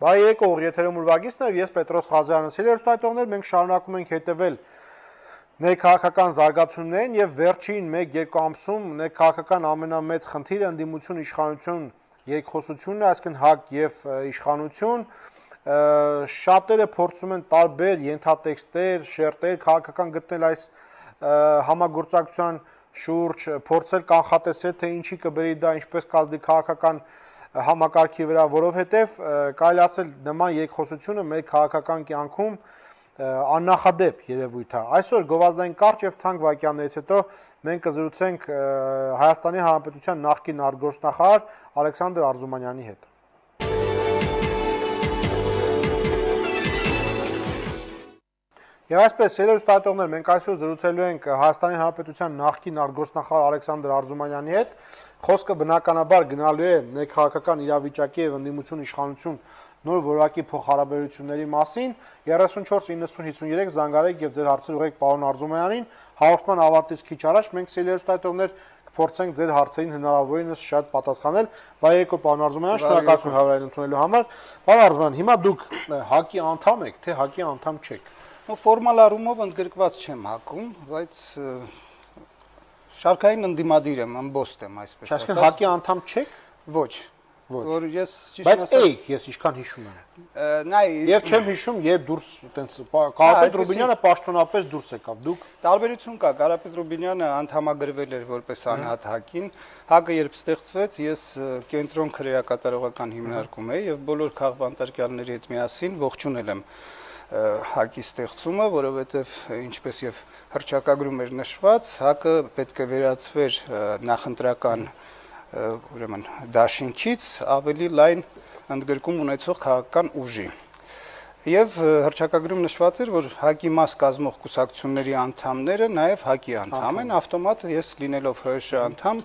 Բայ եկող եթերում ուրվագիցն է, ես Պետրոս Ղազարյանն եմ, հերոստատողներ, մենք շարունակում ենք հետևել ներքաղաքական զարգացումներին եւ վերջին 1-2 ամսում ներքաղաքական ամենամեծ խնդիրը ընդդիմություն իշխանություն երկխոսությունն է, այսինքն ՀԱԿ եւ իշխանություն, շատերը փորձում են տարբեր ենթատեքստեր, շերտեր քաղաքական գտնել այս համագործակցության շուրջ, փորձել կանխատեսել թե ինչի կբերի դա, ինչպես կազդի քաղաքական համակարգի վրա, որովհետև կարելի ասել նման երկխոսությունը մեր քաղաքական կյանքում աննախադեպ երևույթ է։ Այսօր գովազդային կարճ եւ թանկ վայրկյաններից հետո մենք կզրուցենք Հայաստանի Հանրապետության նախկին արտգործնախարար Ալեքսանդր Արզումանյանի հետ։ Եվ այսպես, հերոստատողներ, մենք այսօր զրուցելու ենք Հայաստանի Հանրապետության նախկին արտգործնախարար Ալեքսանդր Արզումանյանի հետ։ Խոսքը բնականաբար գնալու է ներքաղաքական իրավիճակի եւ ընդդիմություն իշխանություն նոր որակի փոխհարաբերությունների մասին 34-90-53 զանգարեք եւ ձեր հարցեր ուղղեք պարոն Արզումանյանին։ Հաղորդման ավարտից քիչ առաջ մենք հերոստատողներ կփորձենք ձեր հարցերին հնարավորինս շատ պատասխանել։ Բարեկո պարոն Արզումանյան, շնորհակալություն հավերային ընդունելու համար։ Պարոն Արզումանյան, հիմա դուք ՀԱԿ-ի անդամ եք, թե ՀԱԿ-ի անդամ չեք։ Ֆորմալ առումով ընդգրկված չեմ ՀԱԿ-ում, բայց շարքային ընդդիմադիր եմ, ըմբոստ եմ, այսպես ասած։ Այսինքն ՀԱԿ-ի անդամ չեք։ Ոչ։ Որ ես Բայց էիք, ես ինչքան հիշում եմ։ Նայ, Եվ չեմ հիշում, երբ դուրս այտենց Կարապետ Ռուբինյանը պաշտոնապես դուրս եկավ։ Դուք տարբերություն կա, Կարապետ Ռուբինյանը անդամագրվել էր որպես անհատ ՀԱԿ-ին, ՀԱԿ-ը երբ ստեղծվեց, ես կենտրոն քրեակատարողական հիմնարկում էի եւ բոլոր քաղբանտարկյալների հետ միասին ողջունել եմ ՀԱԿ-ի ստեղծումը, որովհետև ինչպես եւ հռչակագրում էր նշված, ՀԱԿ-ը պետք է վերածվեր նախընտրական ուրեմն դաշինքից ավելի լայն ընդգրկում ունեցող քաղաքական ուժի։ Եվ հռչակագրում նշված էր, որ ՀԱԿ-ի մաս կազմող կուսակցությունների անդամները նաև ՀԱԿ-ի անդամ են, ավտոմատ ես լինելով ՀՀՇ անդամ,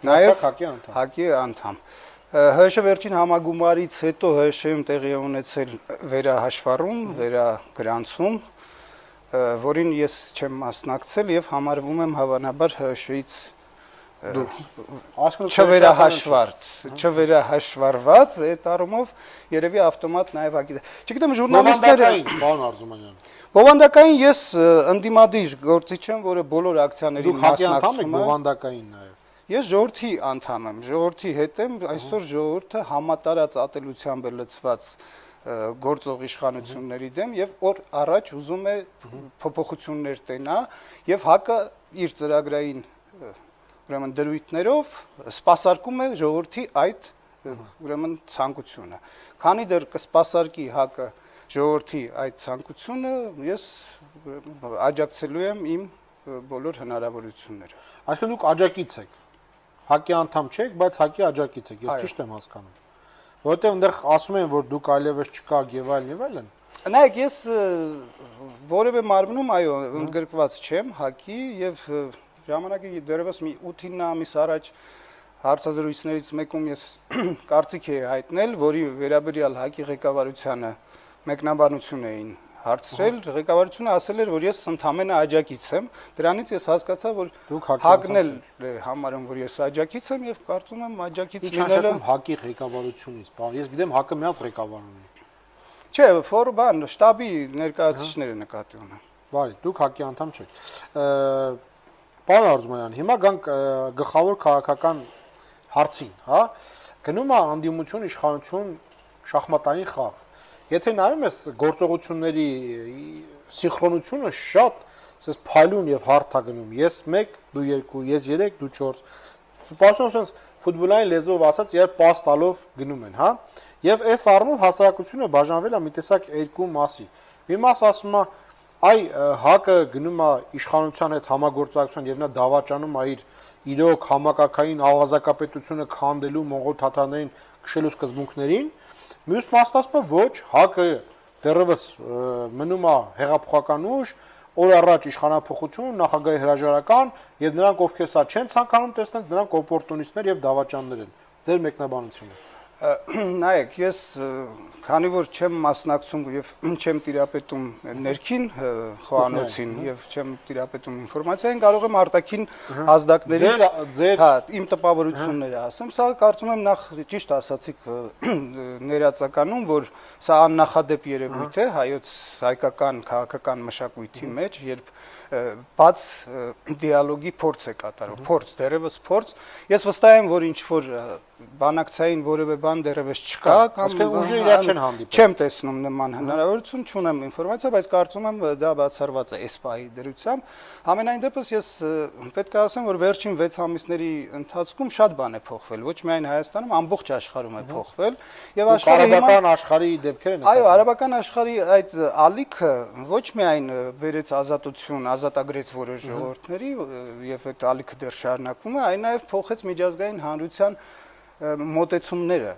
նաև ՀԱԿ-ի անդամ։ ՀՀՇ վերջին համագումարից հետո ՀՀՇ-ում տեղի ունեցել վերահաշվառում, վերագրանցում, որին ես չեմ մասնակցել եւ համարվում եմ հավանաբար ՀՀՇ-ից չվերահաշվարված, այդ առումով երևի ավտոմատ նաև ՀԱԿ-ի։ Չգիտեմ, ժուրնալիստները պարոն Արզումանյան։ Բովանդակային ես ընդդիմադիր գործիչ եմ, որը բոլոր ակցիաներին մասնակցում է։ Բովանդակային նաև։ Ես ժողովրդի անդամ եմ, ժողովրդի հետ եմ, այսօր ժողովուրդը համատարած ատելությամբ է լցված գործող իշխանությունների դեմ եւ օր առաջ ուզում է փոփոխություններ տենա եւ ՀԱԿ-ը իր ծրագրային ուրեմն դրույթներով սպասարկում է ժողովրդի այդ ուրեմն ցանկությունը։ Քանի դեռ կսպասարկի ՀԱԿ-ը ժողովրդի այդ ցանկությունը, ես աջակցելու եմ իմ բոլոր հնարավորությունները։ Այսինքն դուք աջակից եք։ ՀԱԿ-ի անդամ չեք, բայց ՀԱԿ-ի աջակից եք, ես ճիշտ եմ հասկանում։ Որովհետև այնտեղ ասում են, որ դուք այլևս չկաք եւ այլն։ Նայեք, ես որևէ մարմնում այո, ընդգրկված չեմ ՀԱԿ-ի եւ ժամանակի դեռևս մի 8-9 ամիս առաջ հարցազրույցներից մեկում ես կարծիք էի հայտնել, որի վերաբերյալ ՀԱԿ-ի ղեկավարությանը մեկնաբանություն էին հարցրել, ղեկավարությունը ասել էր, որ ես ընդամենը աջակից եմ, դրանից ես հասկացա, որ ՀԱԿ-ն էլ համարում, որ ես աջակից եմ եւ կարծում եմ աջակից լինելը ՀԱԿ-ի ղեկավարությունից, ես գիտեմ ՀԱԿ-ը միած ղեկավար ունի։ Չէ, ֆորբան շտաբի ներկայացուցիչները նկատի ունեն։ Բարի, դուք ՀԱԿ-ի անդամ չեք։ Պարոն Արզումանյան, հիմա գանք գլխավոր քաղաքական հարցին, հա։ Գնում է անդիմություն իշխանություն շախմատային խաղ։ Եթե նայում ես գործողությունների սինխրոնությունը շատ ասես փայլուն եւ հարթ է գնում։ Ես 1, դու 2, ես 3, դու 4։ Սպասում ֆուտբոլային լեզվով ասած, երբ պաս տալով գնում են, հա։ Եվ այս առումով հասարակությունը բաժանվել է մի տեսակ երկու մասի։ Մի մաս ասում է, այ ՀԱԿ-ը գնում է իշխանության հետ համագործակցության եւ նա դավաճանում է իր իրոք համակարգային աղազակապետությունը քանդելու մոնղոլ թաթարներին քշելու սկզբունքներին։ Մյուս մասն ասում է, ոչ, ՀԱԿ-ը դեռևս մնում է հեղափոխական ուժ, օր առաջ իշխանափոխություն, նախագահի հրաժարական եւ նրանք ովքեր սա չեն ցանկանում տեսնել, նրանք օպորտունիստներ եւ դավաճաններ են։ Ձեր մեկնաբանությունը։ Նայեք, ես քանի որ չեմ մասնակցում եւ չեմ տիրապետում ներքին խոհանոցին եւ չեմ տիրապետում ինֆորմացիային, կարող եմ արտաքին ազդակներից իմ տպավորությունները ասեմ, սա կարծում եմ նախ ճիշտ ասացիք ներածականում, որ սա աննախադեպ երևույթ է հայոց հայկական քաղաքական մշակույթի մեջ, երբ բաց դիալոգի փորձ է կատարում, դերևս փորձ, ես վստահ եմ, որ ինչ որ բանակցային որևէ բան դերևս չկա կամ ուժը իրար չեն հանդիպել։ Չեմ տեսնում նման հնարավորություն, չունեմ ինֆորմացիա, բայց կարծում եմ դա բացառված է այս պահի դրությամբ։ Համենայն դեպս ես պետք է ասեմ, որ վերջին 6 ամիսների ընթացքում շատ բան է փոխվել, ոչ միայն Հայաստանում, ամբողջ աշխարհում է փոխվել եւ արաբական աշխարհի դեպքերը են։ Այո, արաբական աշխարհի այդ ալիքը ոչ միայն բերեց ազատություն, ազատագրեց որոշ ժողովուրդների եւ այդ ալիքը դեռ շարունակվում է, այն նաեւ փոխեց միջազգային հանրության մոտեցումները,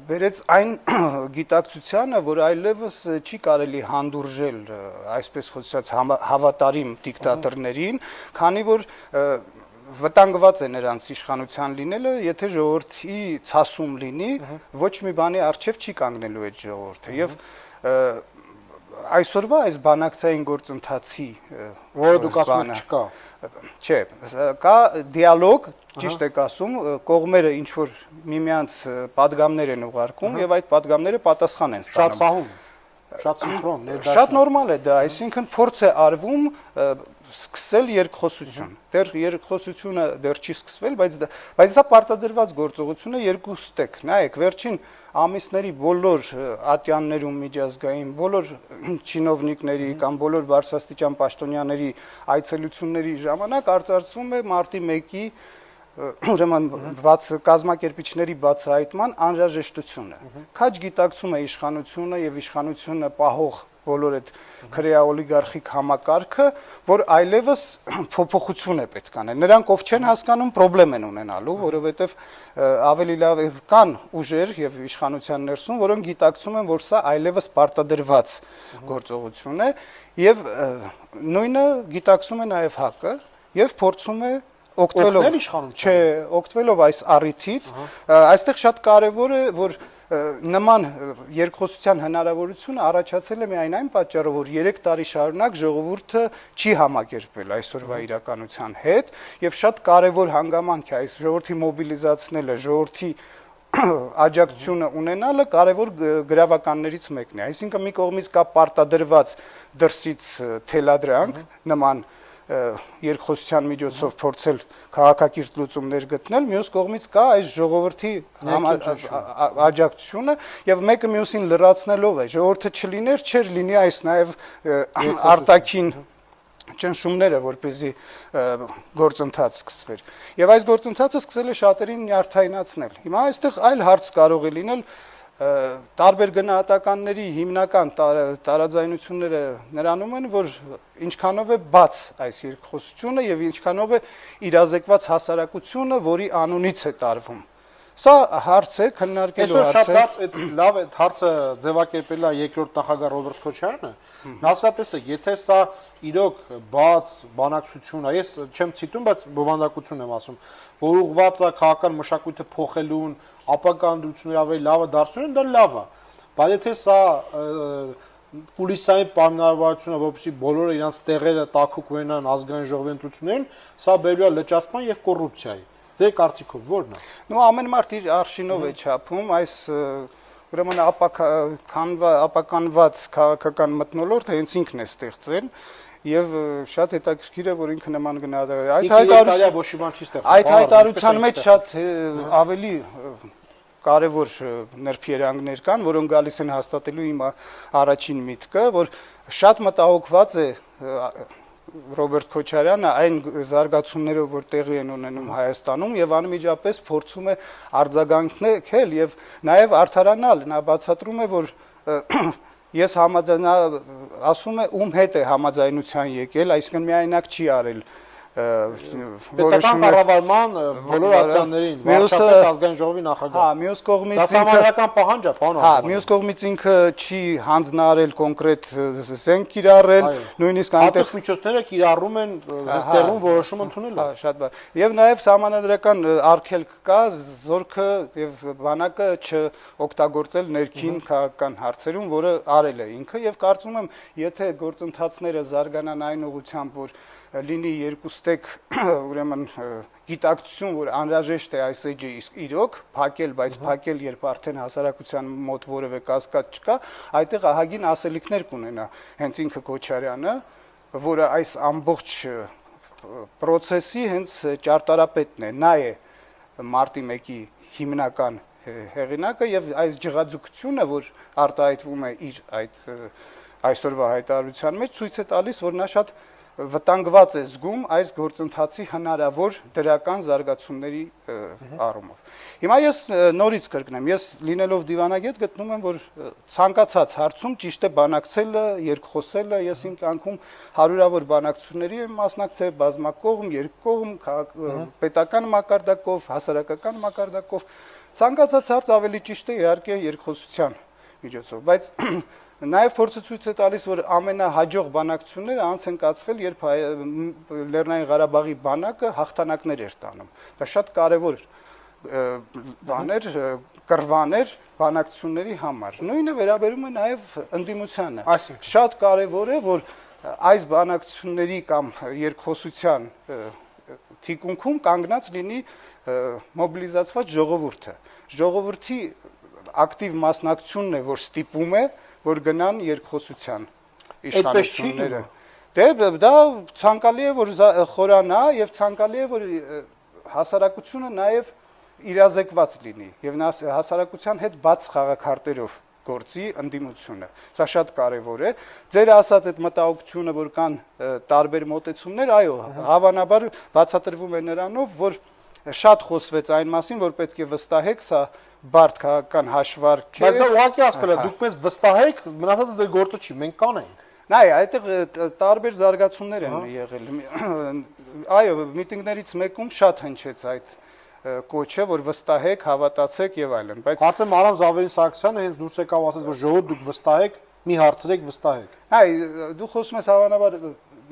բերեց այն գիտակցությանը, որ այլևս չի կարելի հանդուրժել, այսպես խոսած, հավատարիմ դիկտատորներին, քանի որ վտանգված է նրանց իշխանության լինելը, եթե ժողովրդի ցասում լինի, ոչ մի բանի առջև չի կանգնելու այդ ժողովուրդը եւ այսօրվա այս բանակցային գործընթացի, որը դուք ասում եք չկա։ Չէ, կա դիալոգ, ճիշտ եք ասում, կողմերը ինչ որ միմյանց պատգամներ են ուղարկում եւ այդ պատգամները պատասխան են ստանում։ Շատ սահուն, շատ սինխրոն, ներդաշնակ։ Շատ նորմալ է դա, այսինքն փորձ է արվում սկսել երկխոսություն։ Դեռ երկխոսությունը դեռ չի սկսվել, բայց սա պարտադրված գործողություն է երկու ստեկ։ Նայեք, վերջին ամիսների բոլոր ատյաններում միջազգային, բոլոր չինովնիկների կամ բոլոր բարձրաստիճան պաշտոնյաների այցելությունների ժամանակ արծարծվում է մարտի 1-ի ուրեմն կազմակերպիչների բացահայտման անհրաժեշտությունը։ Քաջ գիտակցում է իշխանությունը եւ իշխանությունը պահող բոլոր այդ քրեա-օլիգարխիկ համակարգը, որ այլևս փոփոխություն է պետք անել։ Նրանք ով չեն հասկանում, խնդրեմ են ունենալու, որովհետև ավելի լավ կան ուժեր եւ իշխանության ներսում, որոնք գիտակցում են, որ սա այլևս պարտադրված գործողություն է եւ նույնը գիտակցում է նաեւ ՀԱԿ-ը եւ փորձում է օգտվելով այս առիթից, այստեղ շատ կարևոր է, որ նման երկխոսության հնարավորությունը առաջացել է միայն այն պատճառով, որ 3 տարի շարունակ ժողովուրդը չի համակերպվել այսօրվա իրականության հետ եւ շատ կարևոր հանգամանք է այս ժողովրդի մոբիլիզացնելը, ժողովրդի աջակցությունը ունենալը կարևոր գրավականներից մեկն է։ Այսինքն մի կողմից կա պարտադրված դրսից թելադրանք նման երկխոսության միջոցով փորձել քաղաքակիրթ լուծումներ գտնել, մյուս կողմից կա այս ժողովրդի աջակցությունը եւ մեկը մյուսին լրացնելով է, ժողովուրդը չլիներ, չէր լինի այս նաեւ արտաքին ճնշումները, որպեսզի գործընթաց սկսվեր։ Եվ այս գործընթացը սկսել է շատերին նյարդայնացնել։ Հիմա այստեղ այլ հարց կարող է լինել տարբեր գնահատականների հիմնական տարաձայնությունները նրանում են, որ ինչքանով է բաց այս երկխոսությունը եւ ինչքանով է իրազեկված հասարակությունը, որի անունից է տարվում։ Սա հարց է, քննարկելու հարց է։ Այսօր շատ լավ է հարցը ձևակերպել է երկրորդ նախագահ Ռոբերտ Քոչարյանը։ Հաստատեցեք, եթե սա իրոք բաց բանակցություն է, ես չեմ ցիտում, բայց բովանդակություն եմ ասում, որ ուղղված է քաղաքական մշակույթը փոխելուն, ապակա ընդրությունների ավելի լավը դարձնելուն, դա լավ է։ Բայց եթե սա կուլիսային պայմանավորվածություն է, որպեսզի բոլորը իրենց տեղերը տաքուկ ունենան ազգային ժողովի ընտրություններին, սա բերելու է լճացման եւ կոռուպցիայի։ Ձեր կարծիքով ո՞րն է։ Նո ամեն մարդ իր արշինով է չափում, այս ուրեմն ապականված քաղաքական մթնոլորտը հենց ինքն է ստեղծել եւ շատ հետաքրքիր է, որ ինքը նման այդ հայտարարության մեջ շատ ավելի կարևոր ներփերանգներ կան, որոնք գալիս են հաստատելու իմ առաջին միտքը, որ շատ մտահոգված է Ռոբերտ Քոչարյանը այն զարգացումներով, որ տեղի են ունենում Հայաստանում եւ անմիջապես փորձում է արձագանքել եւ նաեւ արդարանալ, նա բացատրում է, որ ես ասում է ում հետ է համաձայնության եկել, այսինքն միայնակ չի արել պետական կառավարման բոլոր ատյաններին, վարչապետ ազգային ժողովի նախագահ։ Հա, մյուս կողմից դա համանրական պահանջ է, պարոն։ Հա, մյուս կողմից ինքը չի հանձնարարել կոնկրետ զենք կիրառել, նույնիսկ այնտեղ միջոցները կիրառում են հստեղում որոշում ընդունել։ Հա, շատ բան։ Եվ նաև համանadrական արգելք կա զորքը եւ բանակը չօգտագործել ներքին քաղաքական հարցերում, որը արել է ինքը եւ կարծում եմ, եթե գործընթացները զարգանան այն ուղղությամբ, որ լինի երկուստեք ուրեմն գիտակցություն, որ անհրաժեշտ է այս էջը իրոք փակել, բայց փակել երբ արդեն հասարակության մոտ որևէ կասկած չկա, այդտեղ ահագին ասելիքներ կունենա հենց ինքը Քոչարյանը, որը այս ամբողջ process-ի հենց ճարտարապետն է, նա է մարտի 1-ի հիմնական հեղինակը եւ այս ջղաձուկությունը, որ արտահայտվում է իր այդ այսօրվա հայտարարության մեջ, ցույց է տալիս, որ նա շատ վտանգված է զգում այս գործընթացի հնարավոր դրական զարգացումների առումով։ Հիմա ես նորից կրկնեմ, ես լինելով դիվանագետ գտնում եմ, որ ցանկացած հարցում ճիշտ է բանակցելը, երկխոսելը, ես իմ կյանքում հարյուրավոր բանակցությունների եմ մասնակցել, բազմակողմ, երկկողմ, պետական մակարդակով, հասարակական մակարդակով, ցանկացած հարց ավելի ճիշտ է իհարկե երկխոսության միջոցով, բայց Նաև փորձը ցույց է տալիս, որ ամենահաջող բանակցությունները անց են կացվել, երբ Լեռնային Ղարաբաղի բանակը հաղթանակներ էր տանում։ Դա շատ կարևոր բաներ, կռվաներ բանակցությունների համար։ Նույնը վերաբերում է նաև ընդդիմությանը։ Շատ կարևոր է, որ այս բանակցությունների կամ երկխոսության թիկունքում կանգնած լինի մոբիլիզացված ժողովուրդը։ Ժողովրդի ակտիվ մասնակցությունն է, որ ստիպում է, որ գնան երկխոսության իշխանությունները։ Դե դա ցանկալի է, որ խորանա եւ ցանկալի է, որ հասարակությունը նաեւ իրազեկված լինի եւ հասարակության հետ բաց խաղաքարտերով գործի ընդդիմությունը։ Սա շատ կարևոր է։ Ձեր ասած այդ մտահոգությունը, որ կան տարբեր մոտեցումներ, այո, հավանաբար բացատրվում է նրանով, որ շատ խոսվեց այն մասին, որ պետք է վստահեք, սա բարդ քաղաքական հաշվարկ է։ Բայց դա ուղղակի ասել է, դուք մեզ վստահեք, մնացածը ձեր գործը չի, մենք կանենք։ Նայ, այդտեղ տարբեր զարգացումներ են եղել։ Այո, միտինգներից մեկում շատ հնչեց այդ կոչը, որ վստահեք, հավատացեք եւ այլն, բայց Հարցը Մարամ Զավերին Սարգսյանը հենց դուրս եկավ ասեց, որ ժողովուրդ դուք վստահեք, մի հարցրեք, վստահեք։ Այ դու խոսում ես հավանաբար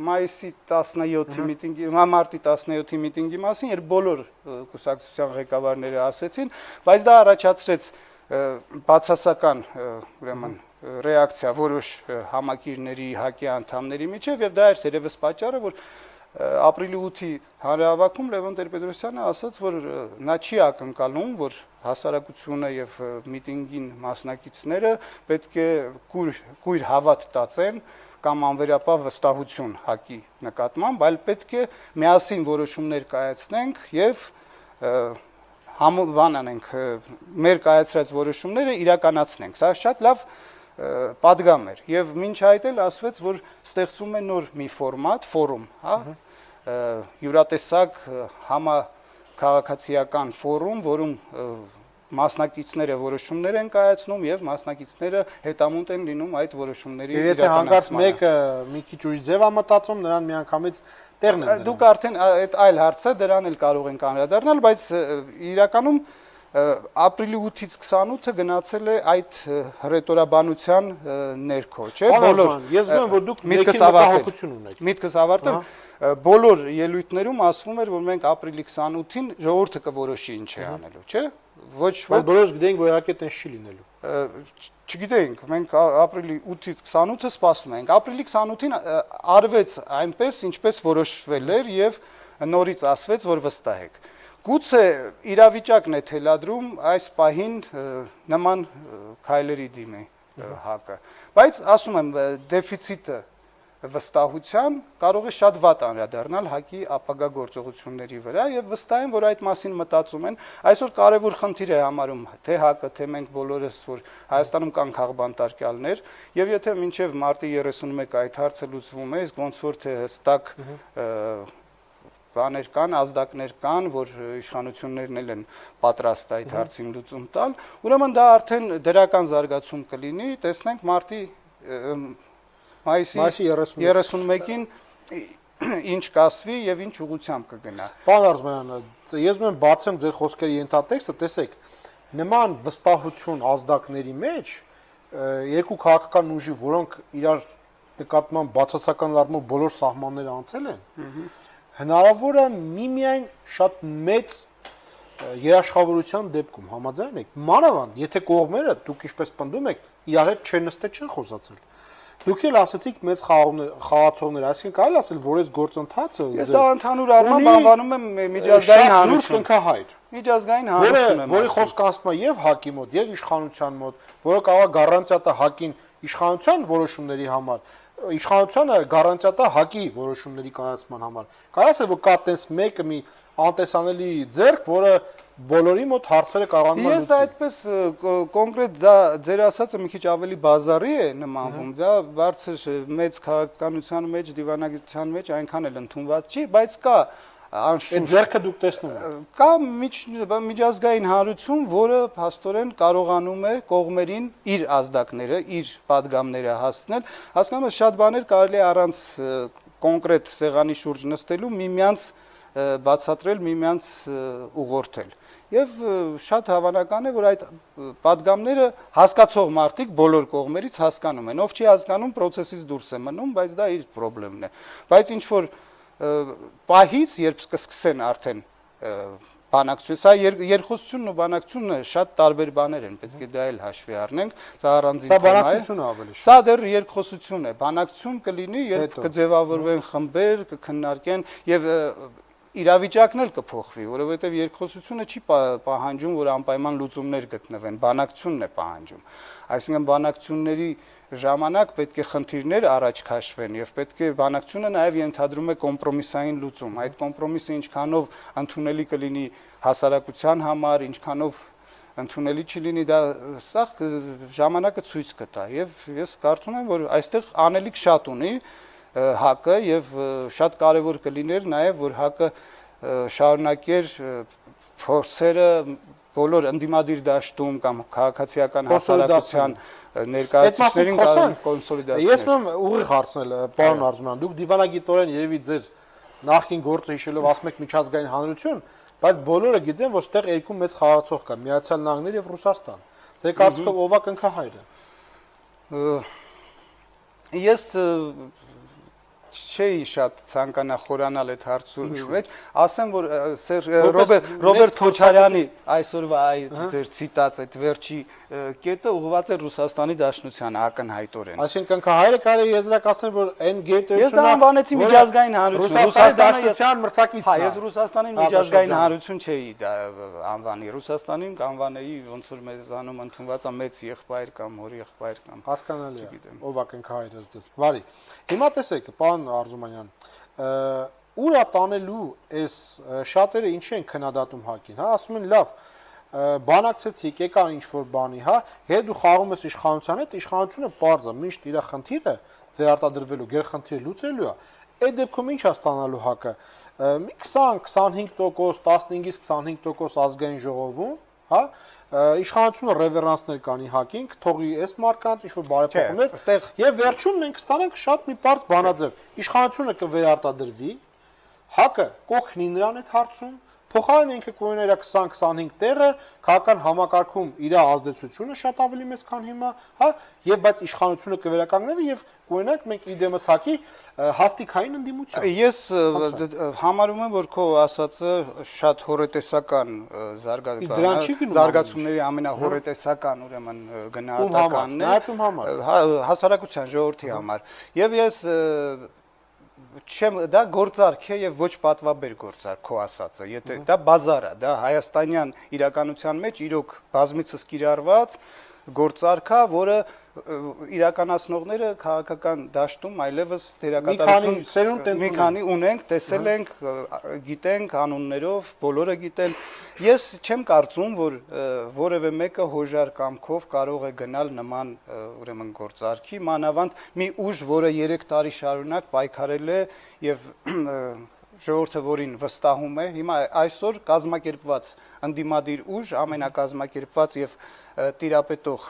մայիսի 17-ի միտինգի, մարտի 17-ի միտինգի մասին, երբ բոլոր կուսակցության ղեկավարները ասեցին, բայց դա առաջացրեց բացասական ուրեմն ռեակցիա որոշ համակիրների ՀԱԿ-ի անդամների միջև եւ դա էր թերևս պատճառը, որ ապրիլի 8-ի հանրահավաքում Լևոն Տեր-Պետրոսյանը ասաց, որ նա չի ակնկալում, որ հասարակությունը եւ միտինգին մասնակիցները պետք է կույր հավատ տածեն կամ անվերապահ վստահություն ՀԱԿ-ի նկատմամբ, այլ պետք է միասին որոշումներ կայացնենք եւ բան անենք, մեր կայացրած որոշումները իրականացնենք։ Սա շատ լավ պատգամ էր եւ մինչ այդ էլ ասվեց, որ ստեղծվում է նոր մի ֆորմատ, ֆորում, հա, յուրատեսակ համաքաղաքացիական ֆորում, որում մասնակիցները որոշումներ են կայացնում եւ մասնակիցները հետամուտ են լինում այդ որոշումների իրականացմանը։ Եթե հանկարծ մեկը մի քիչ ուրիշ ձև է մտածում, նրան միանգամից տեղն են դնում։ Դուք արդեն այդ այլ հարց է, դրան էլ կարող ենք անդրադառնալ, բայց իրականում ապրիլի 8-ից 28-ը գնացել է այդ հռետորաբանության ներքո, չէ՞։ Բոլոր ես գիտեմ, որ դուք մտահոգություն ունեք։ Միտքս ավարտեմ, բոլոր ելույթներում ասվում էր, որ մենք ապրիլի 28-ին ժողովուրդը կորոշի ինչ է անելու, չէ՞։ Ոչ ոք բոլորս գիտենք, որ իհարկե տենց չի լինելու։ Չգիտենք, մենք ապրիլի 8-ից 28-ը սպասում ենք։ Ապրիլի 28-ին արվեց այնպես, ինչպես որոշվել էր եւ նորից ասվեց, որ վստահեք։ Գուցե իրավիճակն է թելադրում այս պահին նման քայլերի դիմի ՀԱԿ-ը, բայց ասում եմ, դեֆիցիտը վստահության կարող է շատ վատ անդրադառնալ ՀԱԿ-ի ապագա գործողությունների վրա եւ վստահ եմ, որ այդ մասին մտածում են։ Այսօր կարևոր խնդիր է համարում թե ՀԱԿ-ը, թե մենք բոլորս, որ Հայաստանում կան քաղբանտարկյալներ եւ եթե մինչեւ մարտի 31 այդ հարցը լուծվում է, իսկ ոնց որ թե հստակ բաներ կան, ազդակներ կան, որ իշխանություններն էլ են պատրաստ այդ հարցին լուծում տալ, ուրեմն դա արդեն դրական զարգացում կլինի, տեսնենք մարտի մայիսի 31-ին ինչ կասվի եւ ինչ ուղղությամբ կգնա։ Պարոն Արզումանյան, ես ուզում եմ բացեմ ձեր խոսքերի ենթատեքստը, տեսեք, նման վստահություն ազդակների մեջ երկու քաղաքական ուժի, որոնք իրար նկատմամբ բացասական առումով բոլոր սահմանները անցել են, հնարավոր է միմիայն շատ մեծ երաշխավորության դեպքում համաձայն եք։ Մանավանդ, եթե կողմերը, դուք ինչպես պնդում եք, իրար հետ չնստել չեն խոսացել։ Դուք էլ ասացիք մեծ խաղացողներ, այսինքն կարելի ասել, որ այս գործընթացը ես դա ընդհանուր առմամբ անվանում եմ միջազգային հանրություն։ Միջազգային հանրություն եմ, որի խոսքը ասում է եւ ՀԱԿ-ի մոտ, եւ իշխանության մոտ, որը կարող է գարանտիա տա ՀԱԿ-ին իշխանության որոշումների համար, իշխանությունը գարանտիա տա ՀԱԿ-ի որոշումների կայացման համար։ Կարելի ասել, որ կա տես մեկը մի անտեսանելի ձեռք, որը բոլորի մոտ հարցերը կարողանում են լուծել։ Ես այդպես կոնկրետ դա ձեր ասածը մի քիչ ավելի բազարի է նմանվում, դա բարձր մեծ քաղաքականության մեջ, դիվանագիտության մեջ այնքան էլ ընդունված չի, բայց կա անշուշտ ձեռքը դուք տեսնում եք։ Կա միջազգային հանրություն, որը փաստորեն կարողանում է կողմերին իր ազդակները, իր падգամները հասցնել։ Հասկանում եք, շատ բաներ կարելի է առանց կոնկրետ սեղանի շուրջ նստելու միմյանց բացատրել, միմյանց ուղղորդել։ Եվ շատ հավանական է, որ այդ падգամները հասկացող մարդիկ բոլոր կողմերից հասկանում են։ Ով չի հասկանում, process-ից դուրս է մնում, բայց դա իր խնդիրն է։ Բայց ինչ որ պահից, երբ կսկսեն արդեն բանակցություն, սա երկխոսությունն ու բանակցությունը շատ տարբեր բաներ են, պետք է դա էլ հաշվի առնենք, սա առանձին թեմա է։ Սա բանակցություն է ավելի շատ։ Սա դեռ երկխոսություն է, բանակցություն կլինի, երբ կձևավորվեն խմբեր, կքննարկեն եւ իրավիճակն էլ կփոխվի, որովհետեւ երկխոսությունը չի պահանջում, որ անպայման լուծումներ գտնվեն, բանակցությունն է պահանջում։ Այսինքն բանակցությունների ժամանակ պետք է խնդիրներ առաջ քաշվեն եւ պետք է բանակցությունը նաեւ ենթադրում է կոմպրոմիսային լուծում։ Այդ կոմպրոմիսը ինչքանով ընդունելի կլինի հասարակության համար, ինչքանով ընդունելի չլինի, դա սա ժամանակը ցույց կտա եւ ես կարծում եմ, որ այստեղ անելիք շատ ունի ՀԱԿ-ը եւ շատ կարեւոր կլիներ նաեւ, որ ՀԱԿ-ը շարունակեր փորձերը բոլոր ընդդիմադիր դաշտում կամ քաղաքացիական հասարակության ներկայացուցիչներին կոնսոլիդացնել։ Ես ուզում եմ ուղիղ հարցնել, պարոն Արզումանյան, դուք դիվանագիտորեն երևի ձեր նախկին գործը հիշելով ասում եք միջազգային հանրություն, բայց բոլորը գիտեն, որ այդտեղ երկու մեծ խաղացող կա՝ Միացյալ Նահանգներ եւ Ռուսաստան։ Ձեր կարծիքով ով է կնքահայրը։ Ես չէի շատ ցանկանա խորանալ այդ հարցի մեջ, ասեմ, որ Սեր Ռոբերտ Քոչարյանի այսօրվա այդ ձեր ցիտած այդ վերջի կետը ուղղված է Ռուսաստանի Դաշնությանը ակնհայտորեն։ Այսինքն հայերը կարելի եզրակացնել, որ այն գերտերությունն Ես դա անվանեցի միջազգային հանրություն, Ռուսաստանի Դաշնության մրցակիցն է։ Հա, ես Ռուսաստանին միջազգային հանրություն չէի դա անվանի, Ռուսաստանին կանվանեի ոնց որ մեզանում ընդունված է մեծ եղբայր կամ հոր եղբայր կամ հասկանալի է, ով ակնքահայրս դες։ Բարի։ Հիմա տեսեք, պարոն Արզումանյան, ուր է տանելու այս շատերը ինչ են քննադատում ՀԱԿ-ին, հա, ասում են լավ, բանակցեցիք, եկան ինչ-որ բանի, հա, հետ դու խաղում ես իշխանության հետ, իշխանությունը պարզ է, միշտ իր խնդիրը վերարտադրվելու, գերխնդիրը լուծելու է։ Այդ դեպքում ինչ է ստանալու ՀԱԿ-ը։ Մի 20-25%, 15-ից 25% ազգային ժողովում, հա, իշխանությունը ռևերանսներ կանի ՀԱԿ-ին, թողի այս մարկանց ինչ-որ բարեփոխումներ, այստեղ եւ վերջում մենք կստանանք շատ մի բարձ բանաձև։ Իշխանությունը կվերարտադրվի, ՀԱԿ-ը կօգնի նրան այդ հարցում, փոխարեն ինքը կունենա իր 20-25 տեղը, քաղաքական համակարգում իր ազդեցությունը շատ ավելի մեծ քան հիմա, հա, եւ բայց իշխանությունը կվերականգնվի եւ կունենանք մենք իդեմս ՀԱԿ-ի հաստիկային ընդդիմություն։ Ես համարում եմ, որ քո ասածը շատ հորետեսական զարգացումների ամենահորետեսական ուրեմն գնահատականն է հասարակության ժողովրդի համար։ Եվ ես չեմ դա գործարք է եւ ոչ պատվաբեր գործարք քո ասածը, եթե դա բազար է, դա հայաստանյան իրականության մեջ իրոք բազմիցս կիրառված գործարք է, որը իրականացնողները քաղաքական դաշտում այլևս դերակատարություն մի քանի ունենք, տեսել ենք, գիտենք անուններով, բոլորը գիտեն։ Ես չեմ կարծում, որ որևէ մեկը հոժար կամքով կարող է գնալ նման ուրեմն գործարքի, մանավանդ մի ուժ, որը 3 տարի շարունակ պայքարել է եւ ժողովուրդը որին վստահում է, հիմա այսօր կազմակերպված ընդդիմադիր ուժ, ամենակազմակերպված եւ տիրապետող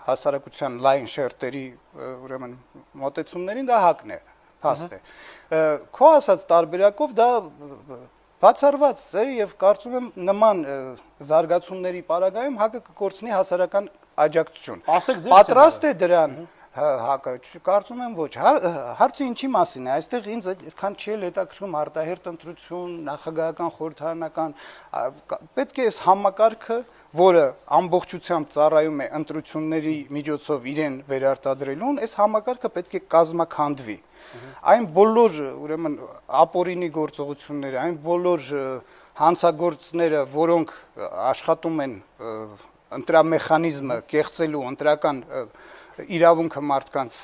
հասարակության լայն շերտերի ուրեմն մոտեցումներին դա ՀԱԿ-ն է։ Հաստ է։ Քո ասած տարբերակով դա բացառված է եւ կարծում եմ նման զարգացումների պարագայում ՀԱԿ-ը կկորցնի հասարակական աջակցություն։ Պատրաստ է դրան ՀԱԿ-ը, կարծում եմ ոչ։ Հարցը ինչի մասին է։ Այստեղ ինձ այդքան չի հետաքրքրում արտահերտ ընտրություն, նախագահական, խորհրդարանական, պետք է այս համակարգը, որը ամբողջությամբ ծառայում է ընտրությունների միջոցով իրեն վերարտադրելուն, այս համակարգը պետք է կազմաքանդվի։ Այն բոլոր, ուրեմն, ապօրինի գործողությունները, այն բոլոր հանցագործները, որոնք աշխատում են ընտրամեխանիզմը կեղծելու, ընտրական իրավունքը մարդկանց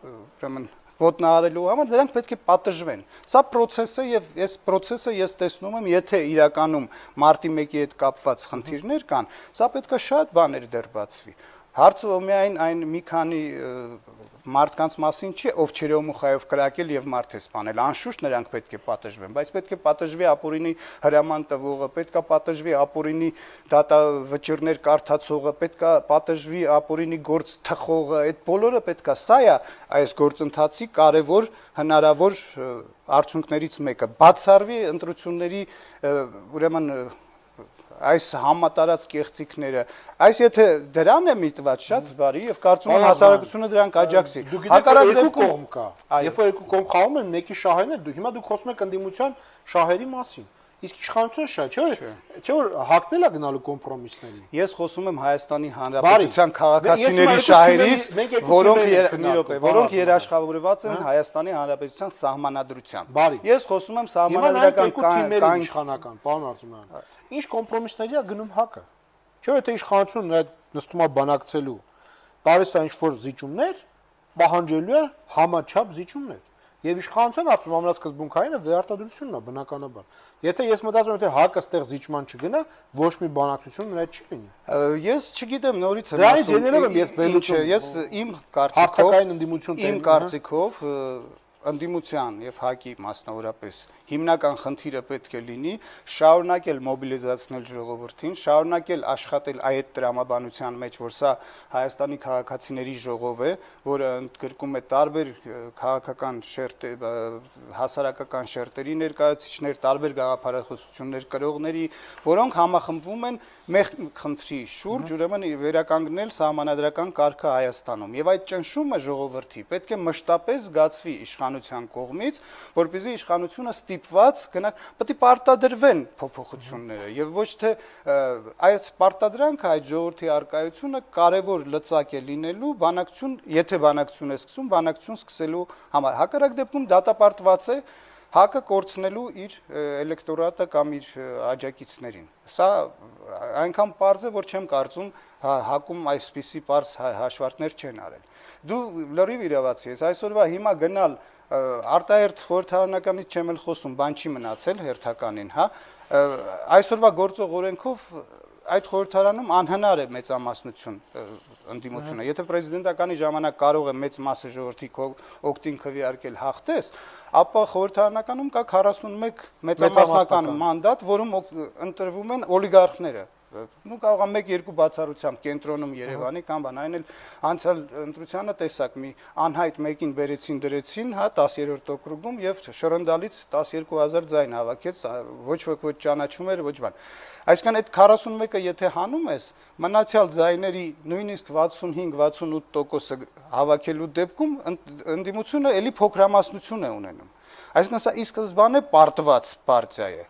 ուրեմն ոտնահարելու համար դրանք պետք է պատժվեն։ Սա process է եւ այս process-ը ես տեսնում եմ, եթե իրականում մարտի 1-ի հետ կապված խնդիրներ կան, սա պետք է շատ բաներ դեռ բացվի։ Հարցը միայն այն մի քանի մարդկանց մասին չի, ով չերոմուխայով կրակել եւ մարդ է սպանել, անշուշտ նրանք պետք է պատժվեն, բայց պետք է պատժվի ապօրինի հրաման տվողը, պետք է պատժվի ապօրինի դատավճիռներ կարդացողը, պետք է պատժվի ապօրինի գործ թխողը, այդ բոլորը պետք է, սա է այս գործընթացի կարևոր հնարավոր արդյունքներից մեկը, բացառվի ընտրությունների ուրեմն այս համատարած կեղծիքները, այս եթե դրան է միտված շատ բարի եւ կարծում եմ հասարակությունը դրան կաջակցի։ Հակառակ դեպքում կա։ Երբ որ երկու կողմ խաղում են, մեկի շահերն են, հիմա դուք խոսում եք ընդդիմության շահերի մասին։ Իսկ իշխանությունը շատ չէ՞ որ հակնել է գնալու կոմպրոմիսների։ Ես խոսում եմ Հայաստանի Հանրապետության քաղաքացիների շահերից, որոնք երաշխավորված են Հայաստանի Հանրապետության սահմանադրությամբ։ Ես խոսում եմ սահմանադրական իշխանական, պարոն Արզումանյան։ Ինչ կոմպրոմիսների է գնում ՀԱԿ-ը։ Չէ՞ որ եթե իշխանությունը այդ նստում է բանակցելու, տալիս է ինչ-որ զիջումներ, պահանջելու է համաչափ զիջումներ։ Եվ իշխանության ապրում ամենասկզբունքայինը վերարտադրությունն է բնականաբար։ Եթե ես մտածում եմ, թե ՀԱԿ-ը ստեղ զիջման չգնա, ոչ մի բանակցություն նրա չի լինի։ Ես չգիտեմ նորից եմ ասում։ Դրանից ելնելով եմ ես վերլուծում։ Ես իմ կարծիքով ընդդիմության եւ ՀԱԿ-ի մասնավորապես հիմնական խնդիրը պետք է լինի շարունակել մոբիլիզացնել ժողովրդին, շարունակել աշխատել այդ տրամաբանության մեջ, որ սա Հայաստանի քաղաքացիների ժողով է, որը ընդգրկում է տարբեր քաղաքական շերտեր, հասարակական շերտերի ներկայացուցիչներ, տարբեր գաղափարախոսություններ կրողների, որոնք համախմբվում են մեկ խնդրի շուրջ, ուրեմն վերականգնել սահմանադրական կարգը Հայաստանում։ Եվ այդ ճնշումը ժողովրդի պետք է մշտապես զգացվի իշխանության կողմից, որպեսզի իշխանությունը ստիպված գնա, պետք է պարտադրվեն փոփոխությունները եւ ոչ թե այս պարտադրանքը, այդ ժողովրդի արկայությունը կարևոր լծակ է լինելու բանակցություն, եթե բանակցություն է սկսում, բանակցություն սկսելու համար։ Հակառակ դեպքում դատապարտված է ՀԱԿ-ը կորցնելու իր էլեկտորատը կամ իր աջակիցներին։ Սա այնքան պարզ է, որ չեմ կարծում ՀԱԿ-ում այսպիսի պարզ հաշվարկներ չեն արել։ Դու լրիվ իրավացի ես, այսօրվա հիմա գնալ արտահերթ խորհրդարանականից չեմ էլ խոսում, բան չի մնացել հերթականին, հա, այսօրվա գործող օրենքով այդ խորհրդարանում անհնար է մեծամասնություն ընդդիմությունը։ Եթե պրեզիդենտականի ժամանակ կարող է մեծ մասը ժողովրդի օգտին քվեարկել հաղթես, ապա խորհրդարանականում կա 41 մեծամասնական մանդատ, որում ընտրվում են օլիգարխները։ Նու կարող է 1-2 բացառությամբ կենտրոնում Երևանի կամ բան, այն էլ անցյալ ընտրությանը տեսակ մի անհայտ մեկին բերեցին դրեցին, հա 10-րդ օկրուգում եւ շռնդալից 12000 ձայն հավաքեց, ոչ ոք ոչ ճանաչում էր, ոչ բան։ Այսինքն այդ 41-ը եթե հանում ես, մնացյալ ձայների նույնիսկ 65-68%-ը հավաքելու դեպքում ընդդիմությունը էլի փոքրամասնություն է ունենում։ Այսինքն սա ի սկզբանե պարտված պարտիա է։